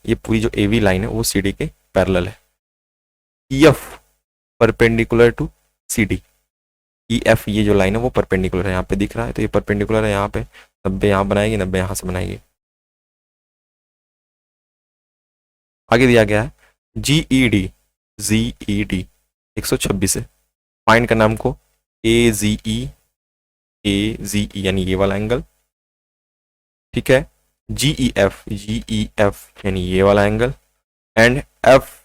ये पूरी जो ए बी लाइन है वो सी डी के पैरेलल है। E F perpendicular to C D, E F ये जो लाइन है वो परपेंडिकुलर है, यहाँ पे दिख रहा है, तो ये परपेंडिकुलर है यहाँ पे, 90 यहाँ बनाएगी, 90 यहाँ से बनाएगी। आगे दिया गया है जी ई डी, 126 है, फाइंड करना हमको ए जी ई यानी ये वाला एंगल। ठीक है, जी ई एफ यानी ये वाला एंगल, एंड एफ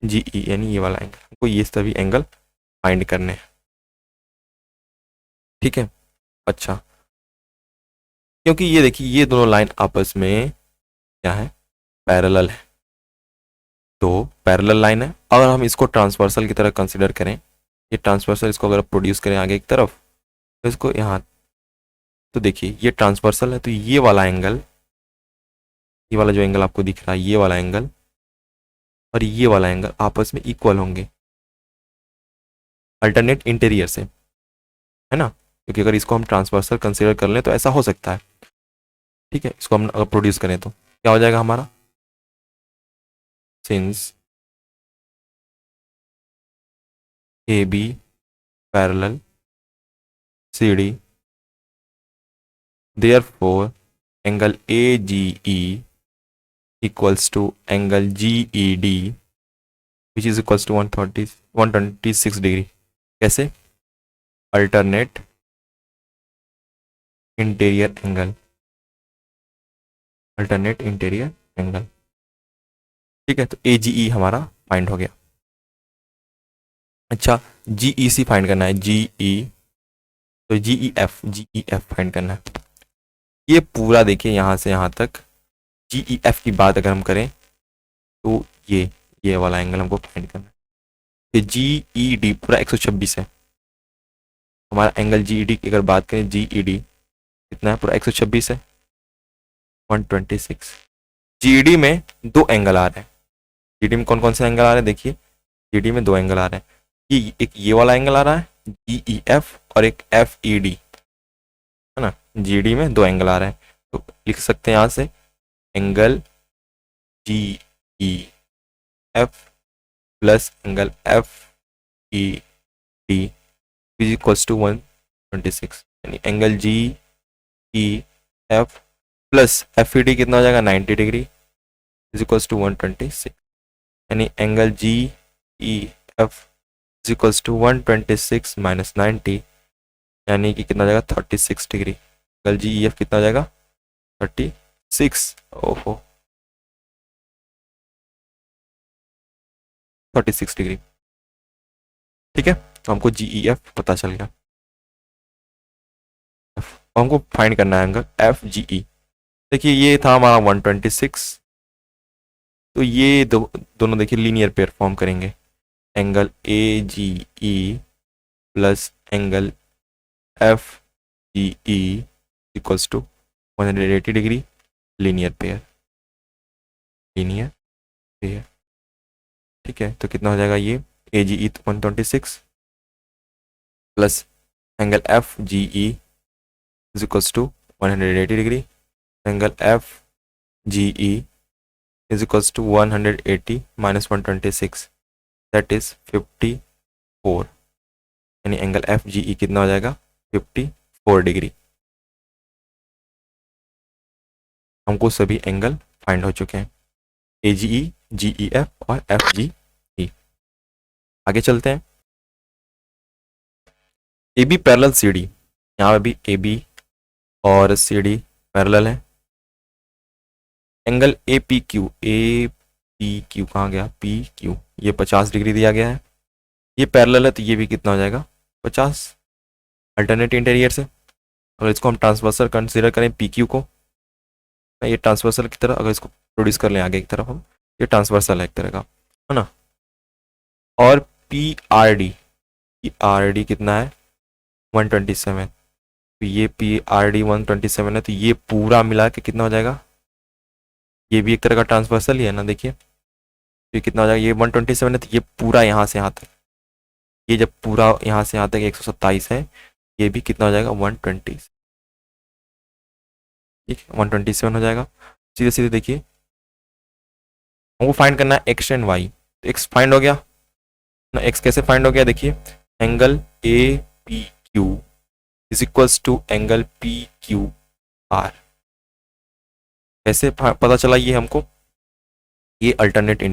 जी ई यानी ये वाला एंगल। हमको ये सभी एंगल फाइंड करने हैं। ठीक है, अच्छा, क्योंकि ये देखिए ये दोनों लाइन आपस में क्या है, पैरेलल है, तो पैरेलल लाइन है। अगर हम इसको ट्रांसवर्सल की तरह कंसिडर करें, ये ट्रांसवर्सल, इसको अगर प्रोड्यूस करें आगे की तरफ, तो इसको यहाँ, तो देखिए ये ट्रांसवर्सल है, तो ये वाला एंगल, ये वाला जो एंगल आपको दिख रहा है, ये वाला एंगल और ये वाला एंगल आपस में इक्वल होंगे अल्टरनेट इंटीरियर से, है ना, क्योंकि अगर इसको हम ट्रांसवर्सल कंसिडर कर लें तो ऐसा हो सकता है। ठीक है, इसको हम अगर प्रोड्यूस करें तो क्या हो जाएगा हमारा, since A B parallel C D, therefore angle A G E equals to angle G E D which is equals to 126 degree. कैसे, alternate interior angle, alternate interior angle. ठीक है, तो ए जी ई हमारा फाइंड हो गया। अच्छा, जी ई सी फाइंड करना है, जी ई, तो जी ई एफ फाइंड करना है। ये पूरा देखिए यहाँ से यहाँ तक जी ई एफ की बात अगर हम करें तो ये वाला एंगल हमको फाइंड करना है। ये जी ई डी पूरा 126 है, हमारा एंगल जी ई डी की अगर बात करें, जी ई डी कितना है, पूरा 126 है, 126। जी ई डी में दो एंगल आ रहे हैं, जी डी में कौन कौन से एंगल आ रहे हैं, देखिए जी डी में दो एंगल आ रहे हैं, ये एक ये वाला एंगल आ रहा है जी ई एफ, और एक एफ ई डी, है ना, जी डी में दो एंगल आ रहे हैं, तो लिख सकते हैं यहाँ से angle G E F plus angle F E D is equals to 126, यानी angle G E F plus F E D कितना हो जाएगा, 90 डिग्री इज इक्वल्स टू 126, यानी angle G E F is equals to 126 minus 90, यानी कि कितना हो जाएगा, 36 degree. Angle G E F कितना हो जाएगा, 36। ओहो, 36 डिग्री। ठीक है, तो हमको जी ई एफ पता चल गया। हमको फाइंड करना है एंगल एफ जी ई। देखिए ये था हमारा 126, तो ये दोनों देखिए लीनियर पेयर फॉर्म करेंगे। Angle A G E plus angle F G E equals to 180 degree, linear pair, linear pair. ठीक है, तो कितना हो जाएगा ये A G E 126 plus angle F G E is equals to 180 degree, angle F G E is equals to 180 minus 126, that is 54, यानी angle F G ई कितना हो जाएगा 54 डिग्री। हमको सभी एंगल फाइंड हो चुके हैं, ए जी ई एफ और एफ जी ई। आगे चलते हैं। A B parallel C D, यहाँ पे भी ए बी और सी डी पैरेलल है। एंगल ए पी क्यू कहाँ गया, पी क्यू, ये 50 डिग्री दिया गया है। ये पैरेलल है तो ये भी कितना हो जाएगा 50, अल्टरनेट इंटीरियर से। अगर इसको हम ट्रांसवर्सल कंसीडर करें पी क्यू को, ये ट्रांसवर्सल की तरह अगर इसको प्रोड्यूस कर लें आगे की तरफ हम, ये ट्रांसवर्सल है एक तरह का, है ना। और पी आर डी कितना है 127, तो ये पी आर डी 127 है, तो ये पूरा मिला के कितना हो जाएगा, ये भी एक तरह का ट्रांसवर्सल ही है ना। देखिए ये कितना हो जाएगा, ये 127 है तो ये पूरा यहाँ से यहाँ तक, ये जब पूरा यहाँ से यहाँ तक 127 है, ये भी कितना हो जाएगा 120, ठीक है 127 हो जाएगा। सीधे सीधे देखिए हमको फाइंड करना है एक्स एंड वाई, तो एक्स फाइंड हो गया ना। एक्स कैसे फाइंड हो गया, देखिए angle A P Q is equals to angle P Q R. कैसे पता चला ये हमको, ये अल्टरनेट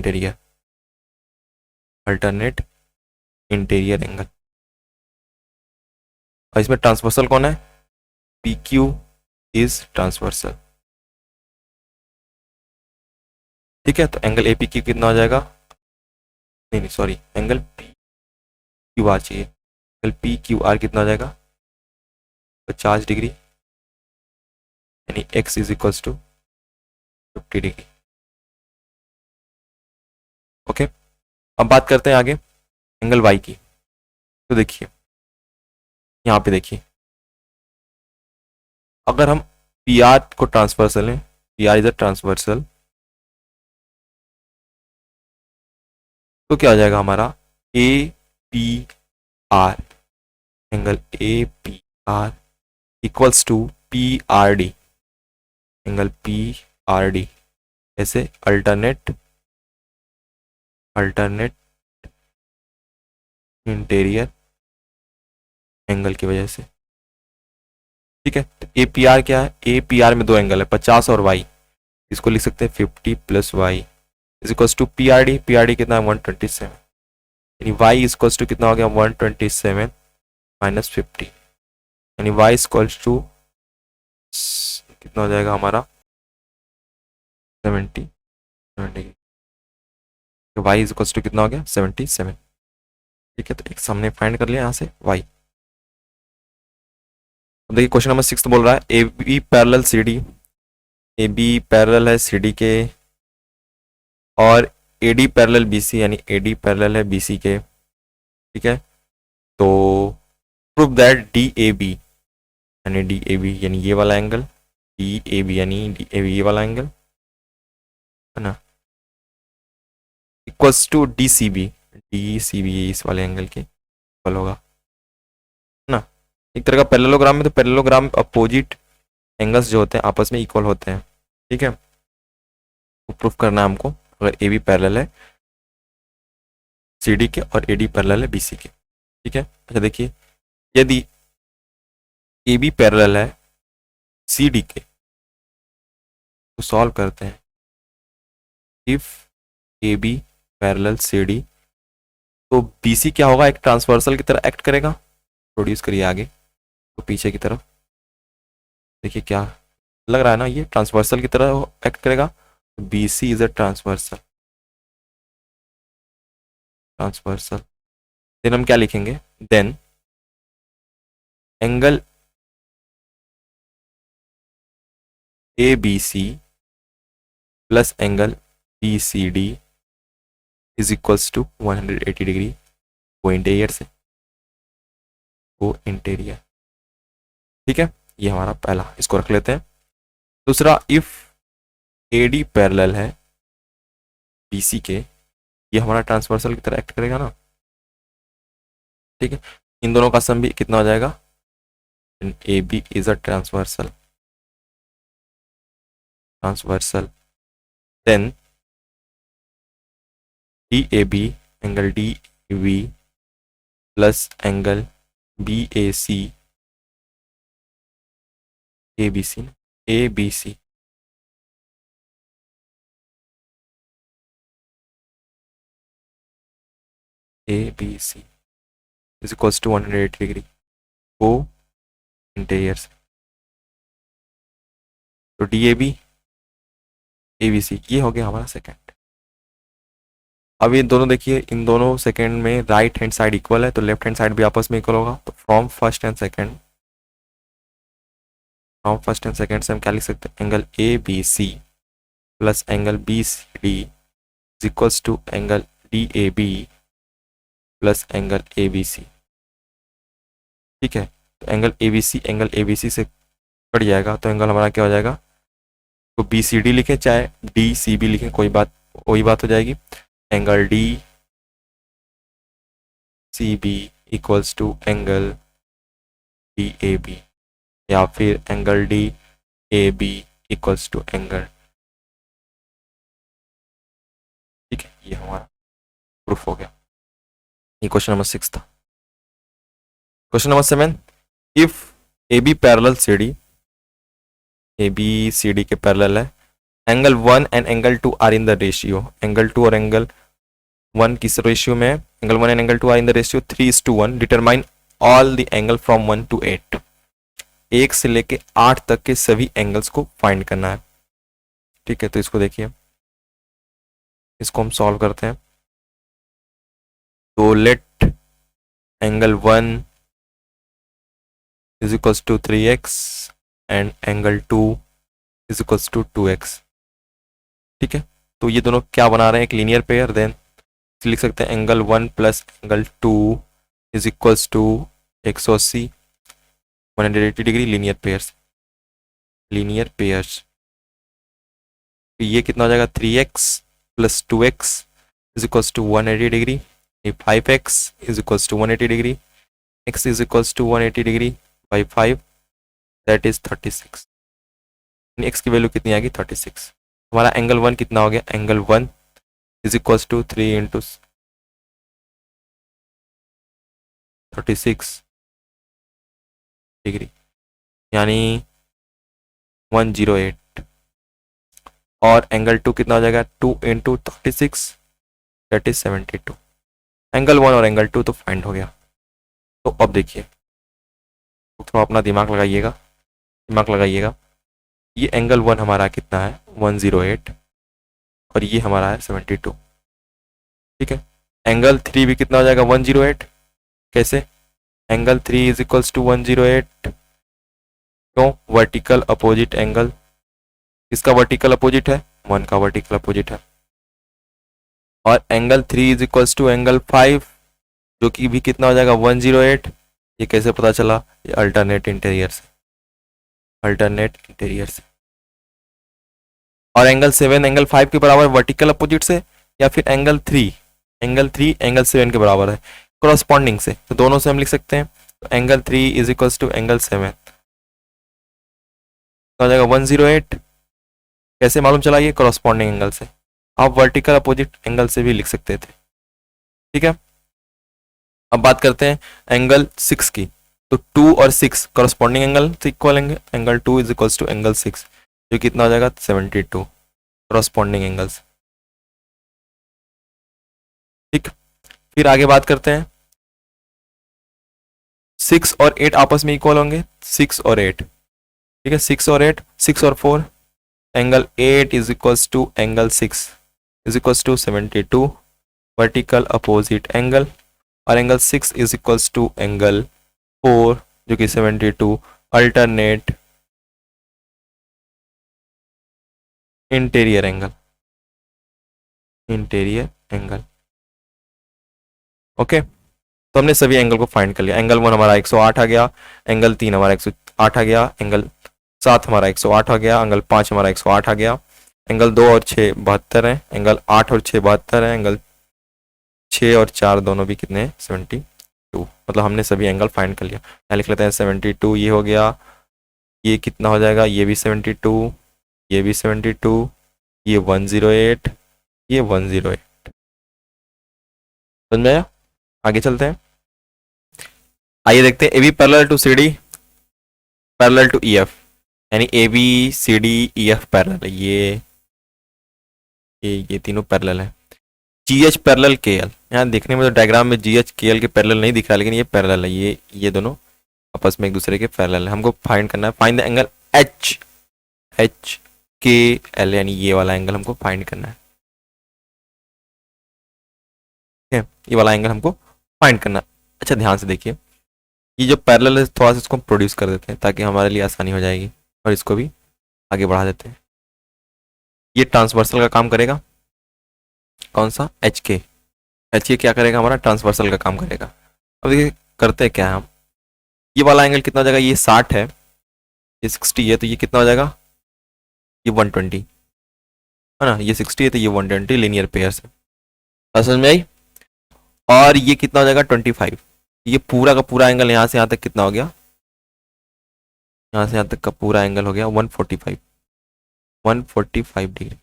इंटीरियर एंगल, और इसमें ट्रांसवर्सल कौन है, पी क्यू इज ट्रांसवर्सल। ठीक है, तो एंगल ए पी क्यू कितना हो जाएगा, नहीं sorry, angle P Q R चाहिए, एंगल पी क्यू आर कितना हो जाएगा 50 डिग्री, यानी x is equals to 50 degree. Okay, अब बात करते हैं आगे एंगल वाई की। तो देखिए यहाँ पे देखिए, अगर हम पी आर को ट्रांसवर्सल लें, P R is a transversal, तो क्या हो जाएगा हमारा A P R, angle A P R equals to P R D, angle P R D, ऐसे अल्टरनेट इंटीरियर एंगल की वजह से। ठीक है, तो ए पी आर क्या है, ए पी आर में दो एंगल है 50 और वाई, इसको लिख सकते हैं 50 plus y is equals to P R D कितना है 127, यानी वाई इज इक्वल्स टू कितना हो गया 127 माइनस 50, यानी वाई इज इक्वल्स टू कितना हो जाएगा हमारा 70, तो वाई इज इक्वल्स टू कितना हो गया 77। ठीक है, तो एक हमने फाइंड कर लिया यहाँ से वाई। अब देखिए क्वेश्चन नंबर 6 बोल रहा है A B parallel C D, A B parallel है सी डी के और A D parallel B C, यानी ए डी पैरेलल है बी सी के। ठीक है, तो prove that D A B, यानी डी ए बी यानी ये वाला एंगल, डी ए बी यानी डी ए बी ये वाला एंगल है ना, equals to D C B इस वाले एंगल के इक्वल होगा, है ना। एक तरह का पैरेललोग्राम में, तो पैरेललोग्राम अपोजिट एंगल्स जो होते हैं आपस में इक्वल होते हैं। ठीक है, तो प्रूफ करना है हमको, अगर ए बी पैरेलल है सी डी के और ए डी पैरेलल है बी सी के। ठीक है, अच्छा देखिए यदि ए बी पैरेलल है सी डी के, तो सॉल्व करते हैं। If A B parallel C D, तो बी सी क्या होगा, एक ट्रांसवर्सल की तरह एक्ट करेगा, प्रोड्यूस करिए आगे तो पीछे की तरफ, देखिए क्या लग रहा है ना, ये ट्रांसवर्सल की तरह एक्ट करेगा, B C is a transversal. Transversal, then हम क्या लिखेंगे, then angle A B C plus angle B C D is equals to 180 degree, वो इंटीरियर से, वो इंटीरियर। ठीक है, ये हमारा पहला, इसको रख लेते हैं। दूसरा, इफ ए डी पैरेलल है बी सी के, ये हमारा ट्रांसवर्सल की तरह एक्ट करेगा ना। ठीक है, इन दोनों का सम भी कितना हो जाएगा, A B is a transversal, then D A B, angle D A B plus angle B A C, A B C, A B C, A B C is equals to 180 degree, वो interior से। तो D A B सी, ये हो गया हमारा second. अब ये दोनों देखिए, इन दोनों सेकंड में राइट हैंड साइड इक्वल है, तो लेफ्ट हैंड साइड भी आपस में इक्वल होगा। तो फ्रॉम फर्स्ट एंड सेकंड से हम क्या लिख सकते हैं, angle A B C plus angle B C D is equals to angle D A B plus angle A B C. ठीक है, तो एंगल ए बी सी से कट जाएगा, तो एंगल हमारा क्या हो जाएगा, तो बी सी डी लिखें चाहे डी सी बी लिखें, कोई बात, वही बात हो जाएगी। Angle D C B equals to angle D A B, या फिर angle D A B equals to angle. ठीक है, ये हमारा प्रूफ हो गया। ये क्वेश्चन नंबर 6 था। Question number 7, if A B parallel C D, A B C D के पैरेलल है, angle 1 and angle 2 are in the ratio, angle 2 और एंगल 1 किस रेशियो में है, angle 1 and angle 2 are in the ratio 3:1, determine all the angle from 1 to 8, 1 से लेके 8 तक के सभी एंगल्स को फाइंड करना है। ठीक है, तो इसको देखिए, इसको हम सॉल्व करते हैं। तो let angle 1 is equals to 3x and angle 2 is equals to 2x। ठीक है, तो ये दोनों क्या बना रहे हैं, एक लीनियर पेयर। देन लिख सकते हैं angle 1 plus angle 2 is equals to 180, 180 degree, linear pairs. तो ये कितना हो जाएगा, 3x plus 2x is equals to 180 degree, 5x is equals to 180 degree, x is equals to 180 degree by 5, that is 36। x की value कितनी आएगी, 36। हमारा angle 1 कितना हो गया, angle 1 is equals to 3 into 36 degree, यानी 108। और एंगल 2 कितना हो जाएगा, 2 इंटू 36, दैट इज 72। एंगल 1 और एंगल 2 तो फाइंड हो गया। तो अब देखिए, थोड़ा अपना दिमाग लगाइएगा। ये एंगल 1 हमारा कितना है, 108, और ये हमारा है 72। ठीक है, एंगल 3 भी कितना हो जाएगा, 108। कैसे, एंगल 3 इज इक्वल्स टू 108, क्यों, वर्टिकल अपोजिट एंगल, किसका वर्टिकल अपोजिट है, 1 का वर्टिकल अपोजिट है। और angle 3 is equals to angle 5, जो कि भी कितना हो जाएगा, 108। ये कैसे पता चला, ये अल्टरनेट इंटीरियर से। और एंगल 7 एंगल 5 के बराबर वर्टिकल अपोजिट से, या फिर एंगल 3 एंगल 7 के बराबर है करॉस्पॉन्डिंग से, तो दोनों से हम लिख सकते हैं। तो angle 3 is equals to angle 7 हो जाएगा 108। कैसे मालूम चला, ये करॉस्पॉन्डिंग एंगल से। आप वर्टिकल अपोजिट एंगल से भी लिख सकते थे। ठीक है, अब बात करते हैं एंगल 6 की। तो 2 और 6 करॉस्पॉन्डिंग एंगल से इक्वल होंगे, angle 2 is equals to angle 6, जो कितना हो जाएगा, 72 करॉस्पॉन्डिंग एंगल्स। ठीक, फिर आगे बात करते हैं, 6 और 8 आपस में इक्वल होंगे, 6 और 8। ठीक है, 6 और 8, 6 और 4, angle 8 is equals to angle 6 is equals to 72 vertical opposite angle, और angle 6 is equals to angle 4 जो कि 72 alternate interior angle, interior angle. Okay, तो हमने सभी एंगल को फाइंड कर लिया। एंगल 1 हमारा 108 आ गया, एंगल 3 हमारा 108 आ गया, एंगल 7 हमारा 108 आ गया, एंगल 5 हमारा 108 आ गया, एंगल 2 और 6 72 है, एंगल 8 और 6 72 है, एंगल 6 और 4 दोनों भी कितने हैं 72। मतलब हमने सभी एंगल फाइंड कर लिया। यहाँ लिख लेते हैं 72, ये हो गया, ये कितना हो जाएगा, ये भी 72, ये भी 72, ये 108, ये 108। समझ में आया? आगे चलते हैं, आइए देखते हैं। A B parallel to C D parallel to E F, यानी A B C D E F parallel है, ये तीनों पैरेलल है। G H parallel K L, यहाँ देखने में तो डायग्राम में जी एच के एल के पैरेलल नहीं दिख रहा, लेकिन ये पैरेलल है, ये दोनों आपस में एक दूसरे के पैरेलल है। हमको फाइंड करना है, find the angle H, H K L, यानी ये वाला एंगल हमको फाइंड करना है। ठीक है, ये वाला एंगल हमको फाइंड करना है। अच्छा ध्यान से देखिए, ये जो पैरेलल है थोड़ा सा इसको हम प्रोड्यूस कर देते हैं ताकि हमारे लिए आसानी हो जाएगी, और इसको भी आगे बढ़ा देते हैं। ये ट्रांसवर्सल का काम करेगा, कौन सा, एच के। एच के क्या करेगा, हमारा ट्रांसवर्सल का काम करेगा। अब देखिए करते हैं क्या है हम, ये वाला एंगल कितना हो जाएगा, ये 60 है, ये 60 है, तो ये कितना हो जाएगा, ये 120 है ना, ये 60 है तो ये 120 लीनियर पेयर से। समझ में आई? और ये कितना हो जाएगा 25, ये पूरा का पूरा एंगल यहाँ से यहाँ तक कितना हो गया, यहाँ से यहाँ तक का पूरा एंगल हो गया 145, 145 डिग्री,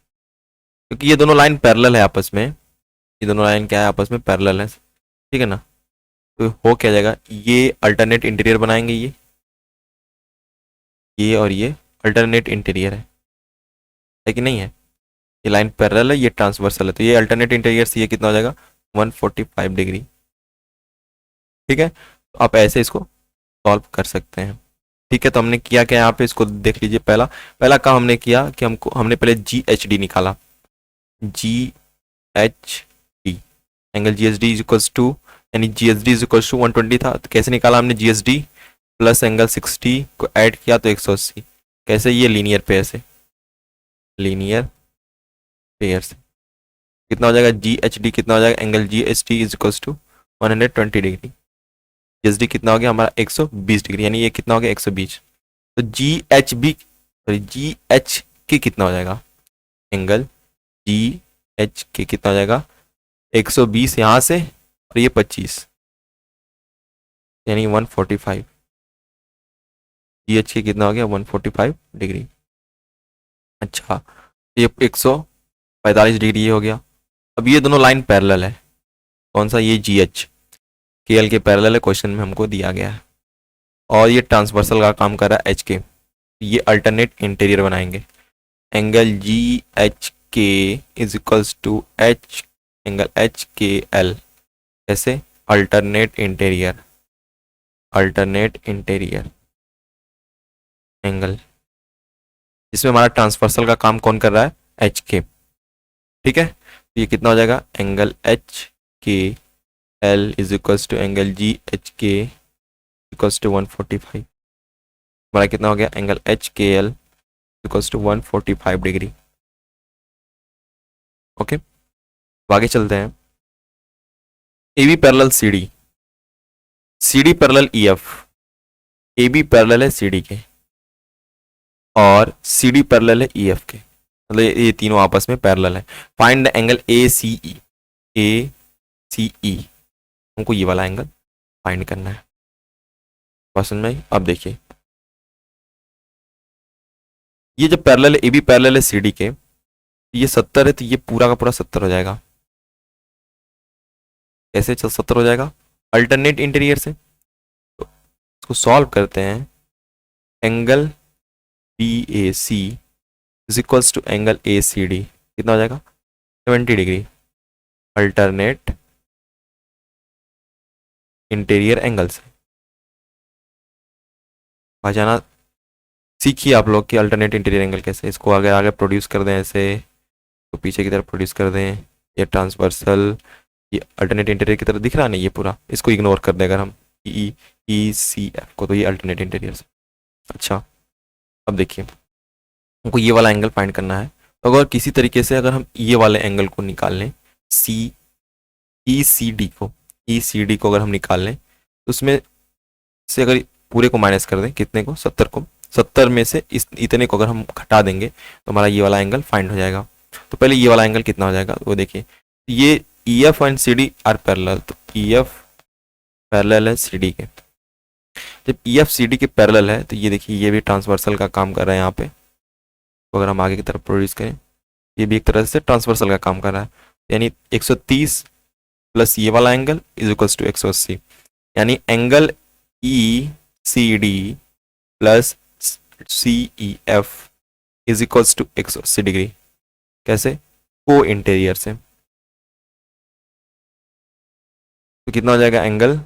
क्योंकि ये दोनों लाइन पैरेलल है आपस में, ये दोनों लाइन क्या है आपस में पैरेलल है, ठीक है ना। तो हो क्या जाएगा, ये अल्टरनेट इंटीरियर बनाएंगे, ये और ये अल्टरनेट इंटीरियर है कि नहीं है, ये लाइन पैरेलल है, ये ट्रांसवर्सल है, तो ये अल्टरनेट इंटीरियर से ये कितना हो जाएगा 145 डिग्री। ठीक है, तो आप ऐसे इसको सॉल्व कर सकते हैं। ठीक है, तो हमने किया क्या यहाँ पे, इसको देख लीजिए। पहला पहला काम हमने किया कि हमने पहले जी एच डी निकाला, G H D, angle G H D is equals to, यानी G H D is equals to 120 था, तो कैसे निकाला हमने, G H D plus angle 60 को ऐड किया तो 180। कैसे, ये लीनियर पेयर से, लीनियर पेयर से कितना हो जाएगा, जी एच डी कितना हो जाएगा, angle G H D is equals to 120 degree, G H D कितना हो गया हमारा 120 डिग्री, यानी ये कितना हो गया 120। तो G H B sorry G H K कितना हो जाएगा, एंगल जी एच के कितना हो जाएगा 120 यहाँ से, और ये 25 यानी 145, जी एच के कितना हो गया 145 डिग्री। अच्छा, ये 145 डिग्री ये हो गया। अब ये दोनों लाइन पैरेलल है, कौन सा, ये जी एच के एल के पैरेलल है, क्वेश्चन में हमको दिया गया है, और ये ट्रांसवर्सल का काम कर रहा है एच के, ये अल्टरनेट इंटीरियर बनाएंगे। Angle G H K is equals to H angle H K L, कैसे, alternate interior, alternate interior angle, जिसमें हमारा ट्रांसवर्सल का काम कौन कर रहा है, एच के। ठीक है, तो ये कितना हो जाएगा, angle H K L is equals to angle G H K equals to 145, हमारा कितना हो गया, angle H K L equals to 145 degree. Okay, आगे चलते हैं। A B parallel C D, C D parallel E F, A B parallel है C D के, और सी डी पैरेलल है ई एफ के, मतलब ये तीनों आपस में पैरेलल है। Find the angle A C E, A C ई, हमको ये वाला एंगल फाइंड करना है। पसंद में आई? अब देखिए, ये जब पैरेलल है, ए बी पैरेलल है सी डी के, ये 70 है, तो ये पूरा का पूरा 70 हो जाएगा। कैसे 70 हो जाएगा, अल्टरनेट इंटीरियर से। तो इसको सॉल्व करते हैं, angle B A C is equals to angle A C D कितना हो जाएगा 70 डिग्री, अल्टरनेट इंटीरियर एंगल से। जाना सीखिए आप लोग कि अल्टरनेट इंटीरियर एंगल कैसे, इसको आगे आगे प्रोड्यूस कर दें, ऐसे तो पीछे की तरफ प्रोड्यूस कर दें, ये ट्रांसवर्सल, ये अल्टरनेट इंटीरियर की तरह दिख रहा है ना, ये पूरा, इसको इग्नोर कर दे अगर हम ई ई सी एफ को, तो ये अल्टरनेट इंटीरियर। अच्छा, अब देखिए हमको ये वाला एंगल फाइंड करना है। तो अगर किसी तरीके से अगर हम ये वाले एंगल को निकाल लें, सी ई सी डी को अगर हम निकाल लें, तो उसमें से अगर पूरे को माइनस कर दें, कितने को, 70 को, 70 में से इस इतने को अगर हम घटा देंगे तो हमारा ये वाला एंगल फाइंड हो जाएगा। तो पहले ये वाला एंगल कितना हो जाएगा वो देखिए, ये E F and C D are parallel, तो ई एफ पैरेलल है सी डी के। जब ई एफ सी डी के पैरेलल है तो ये देखिए ये भी ट्रांसवर्सल का काम कर रहा है यहाँ पे। तो अगर हम आगे की तरफ प्रोड्यूस करें, ये भी एक तरह से ट्रांसवर्सल का काम कर रहा है, यानी 130 प्लस ये वाला एंगल इज इक्वल्स टू 180, यानी angle E C D plus C E F is equals to 180 degree. कैसे? को इंटीरियर से। तो कितना हो जाएगा एंगल,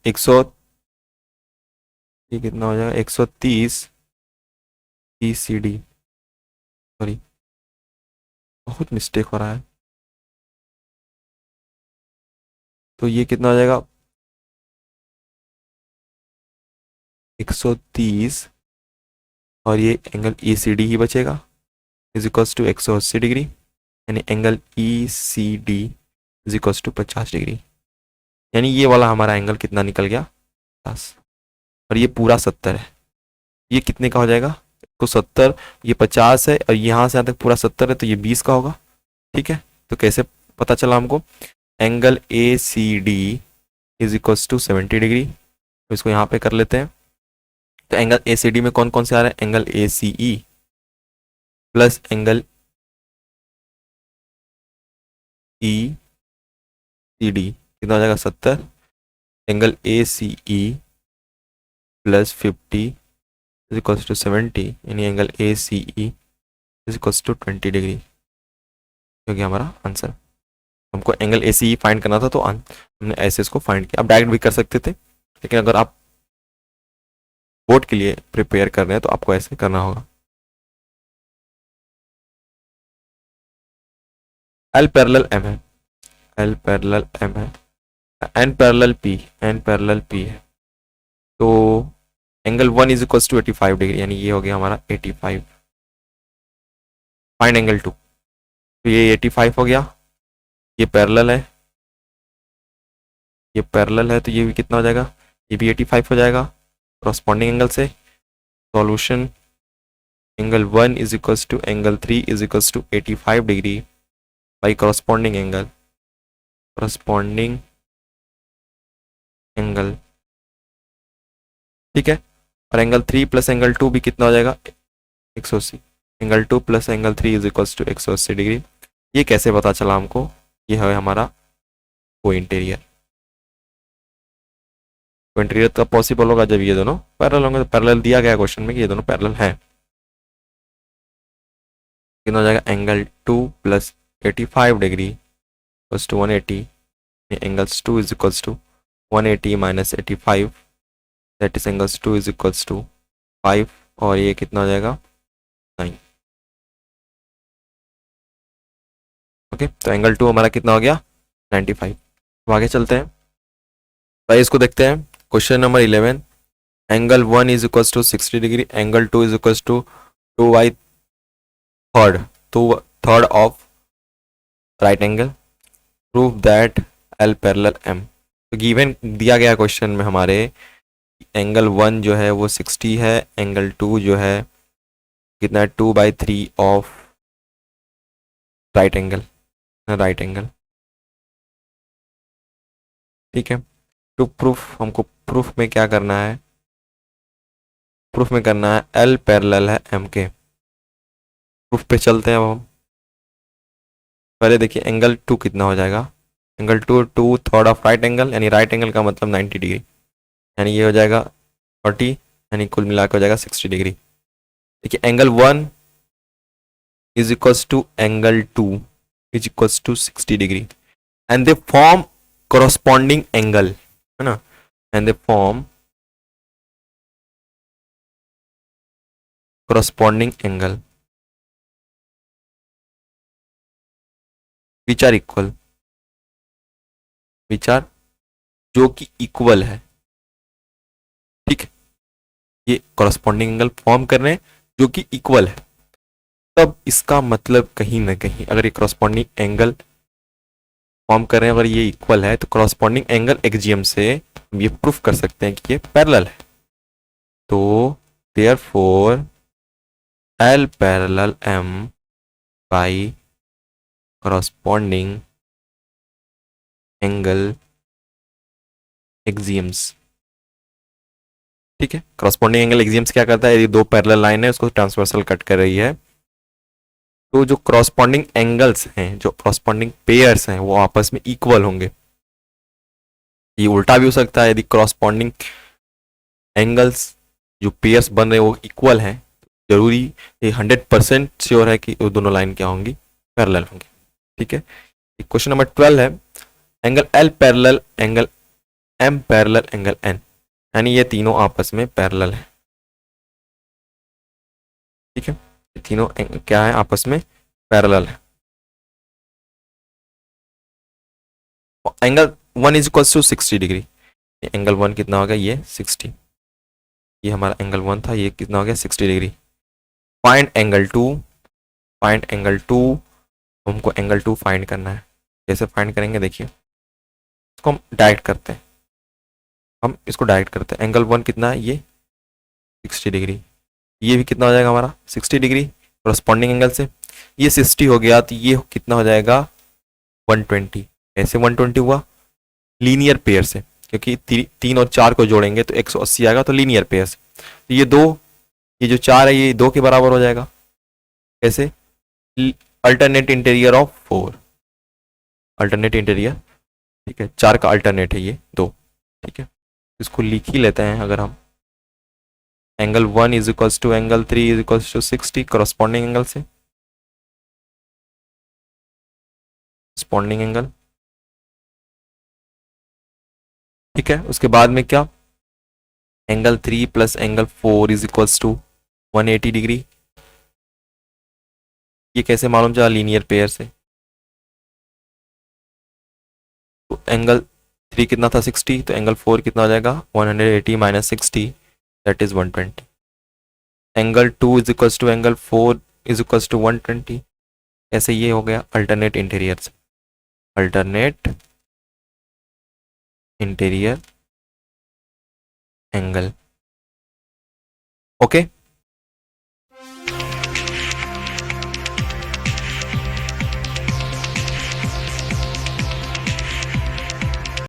एक सौ, ये कितना हो जाएगा 130 ई सी डी, सॉरी बहुत मिस्टेक हो रहा है। तो ये कितना हो जाएगा 130 और ये एंगल ई सी डी ही बचेगा, इज इक्वल्स टू 180 डिग्री, यानी angle E C D is equals to 50 degree. यानी ये वाला हमारा एंगल कितना निकल गया 50, और ये पूरा 70 है। ये कितने का हो जाएगा, तो 70, ये 50 है और यहाँ से यहाँ तक पूरा 70 है, तो ये 20 का होगा। ठीक है, तो कैसे पता चला हमको, angle A C D is equals to 70 degree. तो इसको यहाँ पे कर लेते हैं। तो एंगल ए सी डी में कौन कौन से आ रहे हैं, angle A C E plus angle E C D, कितना हो जाएगा 70, angle A C E plus 50 is equals to 70, यानी angle A C E is equals to 20 degree, क्योंकि हमारा आंसर। हमको angle A C E find करना था, तो हमने ऐसे इसको फाइंड किया। आप डायरेक्ट भी कर सकते थे, लेकिन अगर आप बोर्ड के लिए प्रिपेयर कर रहे हैं तो आपको ऐसे करना होगा। एल पैरेलल एम है, एल पैरेलल एम है, N parallel P, N parallel P है, तो angle 1 is equals to 85 degree, यानी ये हो गया हमारा 85। फाइंड एंगल 2, तो ये 85 हो गया, ये पैरेलल है, ये पैरेलल है, तो ये भी कितना हो जाएगा, ये भी 85 हो जाएगा कॉरस्पॉन्डिंग एंगल से। Solution, angle 1 is equals to angle 3 is equals to 85 degree by corresponding angle, corresponding angle. ठीक है, और एंगल 3 प्लस एंगल 2 भी कितना हो जाएगा 180, angle 2 plus angle 3 is equals to 180 degree. ये कैसे पता चला हमको, ये है हमारा को इंटीरियर। को इंटीरियर तब पॉसिबल होगा जब ये दोनों पैरेलल होंगे। तो पैरेलल दिया गया क्वेश्चन में कि ये दोनों पैरेलल हैं। कितना हो जाएगा, angle 2 plus 85 degree equals to 180, angles 2 is equals to 180 minus 85, that is angles 2 is equals to 5, और ये कितना हो जाएगा 9। ओके, तो एंगल 2 हमारा कितना हो गया 95। तो आगे चलते हैं भाई, इसको देखते हैं। Question number 11, angle 1 is equals to 60 degree, angle 2 is equals to 2/3, तो third of right angle, prove that L parallel M. तो गिवन दिया गया क्वेश्चन में हमारे एंगल 1 जो है वो 60 है, एंगल 2 जो है कितना है 2/3 of right angle, right angle. ठीक है, टू प्रूफ, हमको प्रूफ में क्या करना है, प्रूफ में करना है एल पैरेलल है एम के। प्रूफ पे चलते हैं अब हम। पहले देखिए एंगल 2 कितना हो जाएगा, angle 2 third of right angle, यानी राइट एंगल का मतलब 90 डिग्री, यानी ये हो जाएगा 40, यानी कुल मिला के हो जाएगा 60 डिग्री। देखिए angle 1 is equals to angle 2 is equals to 60 degree, and they form corresponding angle, है ना, and they form corresponding angle which are equal। Which are, जो कि इक्वल है, ठीक है, ये कॉरस्पॉन्डिंग एंगल फॉर्म कर रहे हैं जो कि इक्वल है, तब इसका मतलब कहीं ना कहीं अगर ये कॉरस्पॉन्डिंग एंगल फॉर्म कर रहे हैं, अगर ये इक्वल है, तो कॉरस्पॉन्डिंग एंगल एक्जियम से हम ये प्रूफ कर सकते हैं कि ये पैरेलल है। तो therefore L parallel M by corresponding angle axioms, ठीक है। कॉरस्पॉन्डिंग एंगल एक्सियम्स क्या करता है, यदि दो पैरेलल लाइन है उसको ट्रांसवर्सल कट कर रही है, तो जो कॉरस्पॉन्डिंग एंगल्स हैं, जो कॉरस्पॉन्डिंग पेयर्स हैं, वो आपस में इक्वल होंगे। ये उल्टा भी हो सकता है, यदि कॉरस्पॉन्डिंग एंगल्स जो पेयर्स बन रहे हैं वो इक्वल हैं, जरूरी ये 100% श्योर है कि वो दोनों लाइन क्या होंगी, पैरेलल होंगी, ठीक है। क्वेश्चन नंबर 12 है, angle L parallel angle M parallel angle N, यानी ये तीनों आपस में पैरेलल है, ठीक है, ये तीनों क्या है, आपस में पैरेलल है। Angle 1 is equal to 60 degree, angle 1 कितना हो गया, ये 60, ये हमारा एंगल 1 था, ये कितना हो गया 60 degree. Find angle 2, find angle 2, हमको एंगल 2 फाइंड करना है। कैसे फाइंड करेंगे, देखिए इसको हम डायरेक्ट करते हैं, हम इसको डायरेक्ट करते हैं। एंगल 1 कितना है, ये 60 डिग्री, ये भी कितना हो जाएगा हमारा 60 डिग्री कॉरस्पॉन्डिंग एंगल से, ये 60 हो गया, तो ये कितना हो जाएगा 120। ऐसे 120 हुआ लीनियर पेयर से, क्योंकि 3 और 4 को जोड़ेंगे तो 180 आएगा, तो लीनियर पेयर से, तो ये दो, ये जो 4 है ये 2 के बराबर हो जाएगा। कैसे, alternate interior of 4, alternate interior, ठीक है, 4 का अल्टरनेट है ये 2, ठीक है, इसको लिख ही लेते हैं। अगर हम angle 1 is equals to angle 3 is equals to 60 corresponding angle से, कॉरस्पॉन्डिंग एंगल, ठीक है। उसके बाद में क्या, angle 3 plus angle 4 is equals to 180 degree, ये कैसे मालूम चला, लीनियर पेयर से। तो एंगल 3 कितना था 60, तो एंगल 4 कितना हो जाएगा 180 minus 60, that is 120। Angle 2 is equals to angle 4 is equals to 120, ऐसे ये हो गया अल्टरनेट इंटीरियर से, अल्टरनेट इंटीरियर एंगल, ओके।